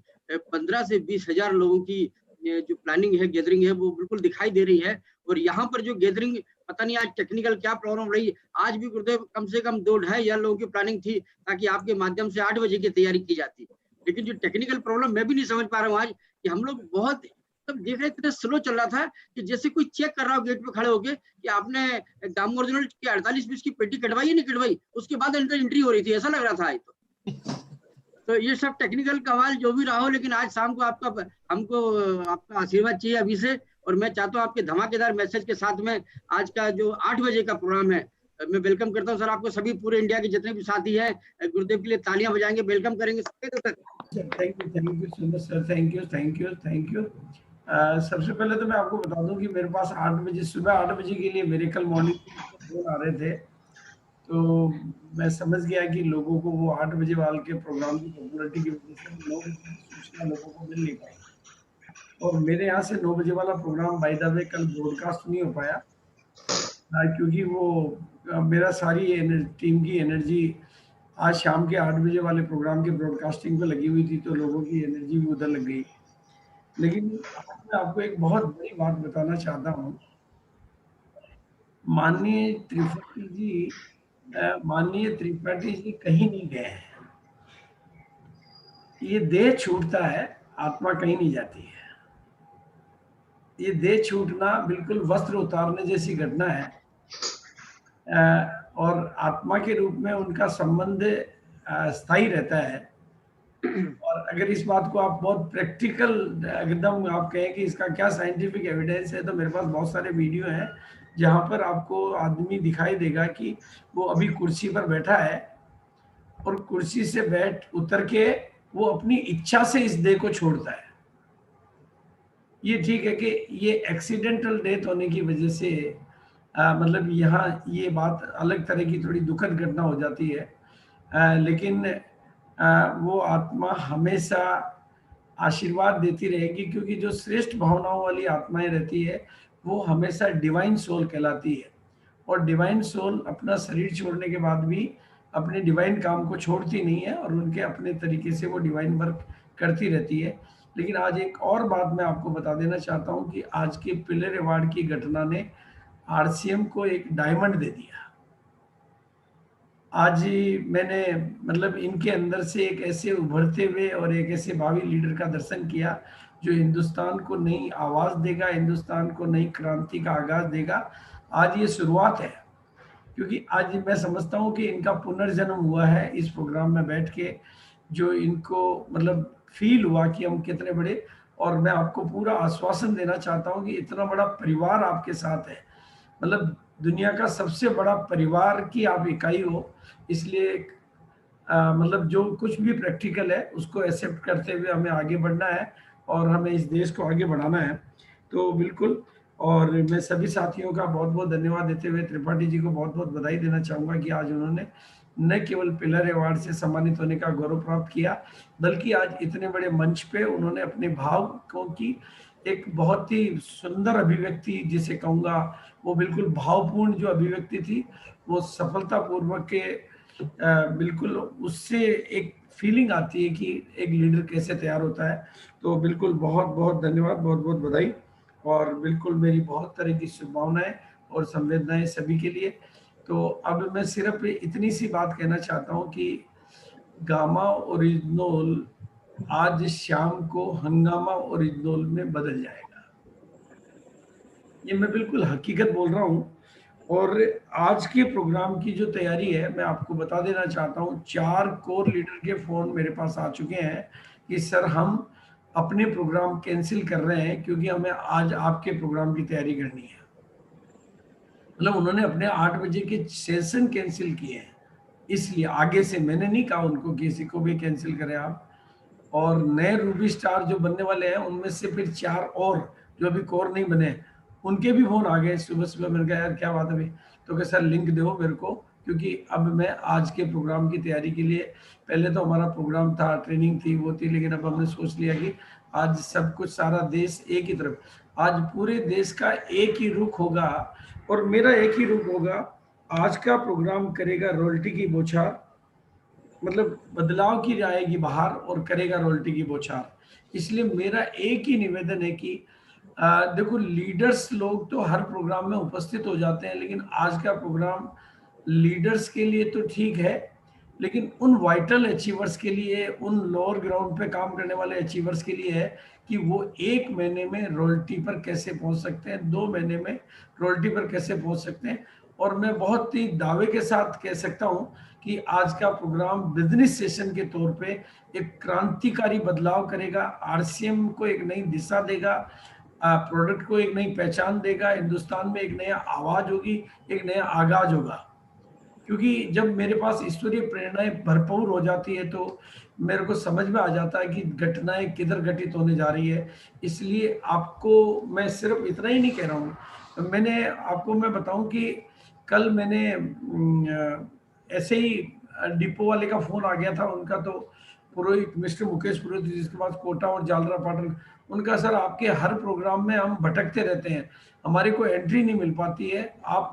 Speaker 14: 15 से 20 हजार लोगों की जो प्लानिंग है, गैदरिंग है, वो बिल्कुल दिखाई दे रही है। और यहाँ पर जो गैदरिंग, पता नहीं आज टेक्निकल क्या प्रॉब्लम रही, आज भी गुरुदेव कम से कम 2-2.5 लोगों की प्लानिंग थी ताकि आपके माध्यम से 8 बजे की तैयारी की जाती। लेकिन जो टेक्निकल प्रॉब्लम मैं भी नहीं समझ पा रहा हूँ आज, कि हम लोग बहुत तब देख रहे इतने स्लो चल रहा था कि जैसे कोई चेक कर रहा हो गेट पे खड़े होके कि आपने गांव ओरिजिनल की 48-20 की पेटी कटवाई नहीं कटवाई, उसके बाद एंट्री हो रही थी, ऐसा लग रहा था आज। तो ये सब टेक्निकल कमाल जो भी रहा हो, लेकिन आज शाम को हमको आपका आशीर्वाद चाहिए अभी से। और मैं चाहता हूँ आपके धमाकेदार मैसेज के साथ में आज का जो 8 बजे का प्रोग्राम है, मैं वेलकम करता हूँ सर आपको। सभी पूरे इंडिया के जितने भी साथी हैं गुरुदेव के लिए तालियां बजाएंगे, वेलकम करेंगे।
Speaker 13: Thank you so much sir, thank you. सबसे पहले तो मैं आपको बता दूं कि मेरे पास 8 बजे, सुबह 8 बजे के लिए मिरेकल मॉर्निंग फोन आ रहे थे, तो मैं समझ गया कि लोगों को वो 8 बजे वाले के प्रोग्राम की पॉपुलरिटी की वजह से सूचना लोगों को मिल नहीं पाई, और मेरे यहाँ से 9 बजे वाला प्रोग्राम बाय द वे कल ब्रॉडकास्ट नहीं हो पाया, क्योंकि वो मेरा सारी टीम की एनर्जी आज शाम के 8 बजे वाले प्रोग्राम के ब्रॉडकास्टिंग पे लगी हुई थी, तो लोगों की एनर्जी भी उधर लग गई। लेकिन मैं आपको एक बहुत बड़ी बात बताना चाहता हूँ। माननीय त्रिपाठी जी कहीं नहीं गए हैं। ये देह छूटता है, आत्मा कहीं नहीं जाती है। ये देह छूटना बिल्कुल वस्त्र उतारने जैसी घटना है, और आत्मा के रूप में उनका संबंध स्थायी रहता है। और अगर इस बात को आप बहुत प्रैक्टिकल एकदम आप कहें कि इसका क्या साइंटिफिक एविडेंस है, तो मेरे पास बहुत सारे वीडियो हैं जहां पर आपको आदमी दिखाई देगा कि वो अभी कुर्सी पर बैठा है और कुर्सी से उतर के वो अपनी इच्छा से इस देह को छोड़ता है। ये ठीक है कि ये एक्सीडेंटल डेथ होने की वजह से मतलब यहाँ ये बात अलग तरह की थोड़ी दुखद घटना हो जाती है, लेकिन वो आत्मा हमेशा आशीर्वाद देती रहेगी, क्योंकि जो श्रेष्ठ भावनाओं वाली आत्माएं रहती है वो हमेशा डिवाइन सोल कहलाती है। और डिवाइन सोल अपना शरीर छोड़ने के बाद भी अपने डिवाइन काम को छोड़ती नहीं है, और उनके अपने तरीके से वो डिवाइन वर्क करती रहती है। लेकिन आज एक और बात मैं आपको बता देना चाहता हूँ कि आज के पिलर अवार्ड की घटना ने RCM को एक डायमंड दे दिया। आज मैंने मतलब इनके अंदर से एक ऐसे उभरते हुए और एक ऐसे भावी लीडर का दर्शन किया जो हिंदुस्तान को नई आवाज देगा, हिंदुस्तान को नई क्रांति का आगाज देगा। आज ये शुरुआत है, क्योंकि आज मैं समझता हूँ कि इनका पुनर्जन्म हुआ है इस प्रोग्राम में बैठ के, जो इनको मतलब फील हुआ कि हम कितने बड़े। और मैं आपको पूरा आश्वासन देना चाहता हूँ कि इतना बड़ा परिवार आपके साथ है, मतलब दुनिया का सबसे बड़ा परिवार की आप इकाई हो। इसलिए मतलब जो कुछ भी प्रैक्टिकल है उसको एक्सेप्ट करते हुए हमें आगे बढ़ना है और हमें इस देश को आगे बढ़ाना है। तो बिल्कुल और मैं सभी साथियों का बहुत बहुत धन्यवाद देते हुए त्रिपाठी जी को बहुत बहुत बधाई देना चाहूँगा कि आज उन्होंने न केवल पिलर अवार्ड से सम्मानित होने का गौरव प्राप्त किया, बल्कि आज इतने बड़े मंच पे उन्होंने अपने भावों की एक बहुत ही सुंदर अभिव्यक्ति जिसे कहूँगा, वो बिल्कुल भावपूर्ण जो अभिव्यक्ति थी, वो सफलतापूर्वक के बिल्कुल उससे एक फीलिंग आती है कि एक लीडर कैसे तैयार होता है। तो बिल्कुल बहुत बहुत धन्यवाद, बहुत बहुत बधाई, और बिल्कुल मेरी बहुत तरह की शुभकामनाएं और संवेदनाएं सभी के लिए। तो अब मैं सिर्फ इतनी सी बात कहना चाहता हूं कि गामा ओरिजिनल आज शाम को हंगामा ओरिजिनल में बदल जाएगा। ये मैं बिल्कुल हकीकत बोल रहा हूं। और आज के प्रोग्राम की जो तैयारी है, मैं आपको बता देना चाहता हूं, 4 कोर लीडर के फोन मेरे पास आ चुके हैं कि सर हम अपने प्रोग्राम कैंसिल कर रहे हैं क्योंकि हमें आज आपके प्रोग्राम की तैयारी करनी है। मतलब उन्होंने अपने 8 बजे के सेशन कैंसिल किए हैं, इसलिए आगे से मैंने नहीं कहा उनको किसी को भी कैंसिल करें आप। और नए रूबी स्टार जो बनने वाले हैं उनमें से फिर 4 और जो अभी कोर नहीं बने, उनके भी फोन आ गए सुबह सुबह। मैंने कहा यार क्या बात है भाई, तो क्या सर लिंक दो मेरे को, क्योंकि अब मैं आज के प्रोग्राम की तैयारी के लिए, पहले तो हमारा प्रोग्राम था, ट्रेनिंग थी, वो थी, लेकिन अब हमने सोच लिया कि आज सब कुछ, सारा देश एक ही तरफ, आज पूरे देश का एक ही रुख होगा और मेरा एक ही रुख होगा। आज का प्रोग्राम करेगा रॉयल्टी की बौछार, मतलब बदलाव की जाएगी बाहर और करेगा रॉयल्टी की बौछार। इसलिए मेरा एक ही निवेदन है कि देखो, लीडर्स लोग तो हर प्रोग्राम में उपस्थित हो जाते हैं, लेकिन आज का प्रोग्राम लीडर्स के लिए तो ठीक है, लेकिन उन वाइटल अचीवर्स के लिए, उन लोअर ग्राउंड पे काम करने वाले अचीवर्स के लिए है कि वो 1 महीने में रॉयल्टी पर कैसे पहुंच सकते हैं, 2 महीने में रॉयल्टी पर कैसे पहुंच सकते हैं। और मैं बहुत ही दावे के साथ कह सकता हूं कि आज का प्रोग्राम बिजनेस सेशन के तौर पे एक क्रांतिकारी बदलाव करेगा, आरसीएम को एक नई दिशा देगा, प्रोडक्ट को एक नई पहचान देगा, हिंदुस्तान में एक नया आवाज होगी, एक नया आगाज होगा। क्योंकि जब मेरे पास ईश्वरीय प्रेरणाएं भरपूर हो जाती है तो मेरे को समझ में आ जाता है कि घटनाएं किधर घटित होने जा रही है। इसलिए आपको मैं सिर्फ इतना ही नहीं कह रहा हूँ, मैंने आपको मैं बताऊं कि कल मैंने ऐसे ही डिपो वाले का फोन आ गया था, उनका तो पुरोहित, मिस्टर मुकेश पुरोहित, जिसके पास कोटा और जालरा पाटन, उनका सर आपके हर प्रोग्राम में हम भटकते रहते हैं, हमारे को एंट्री नहीं मिल पाती है, आप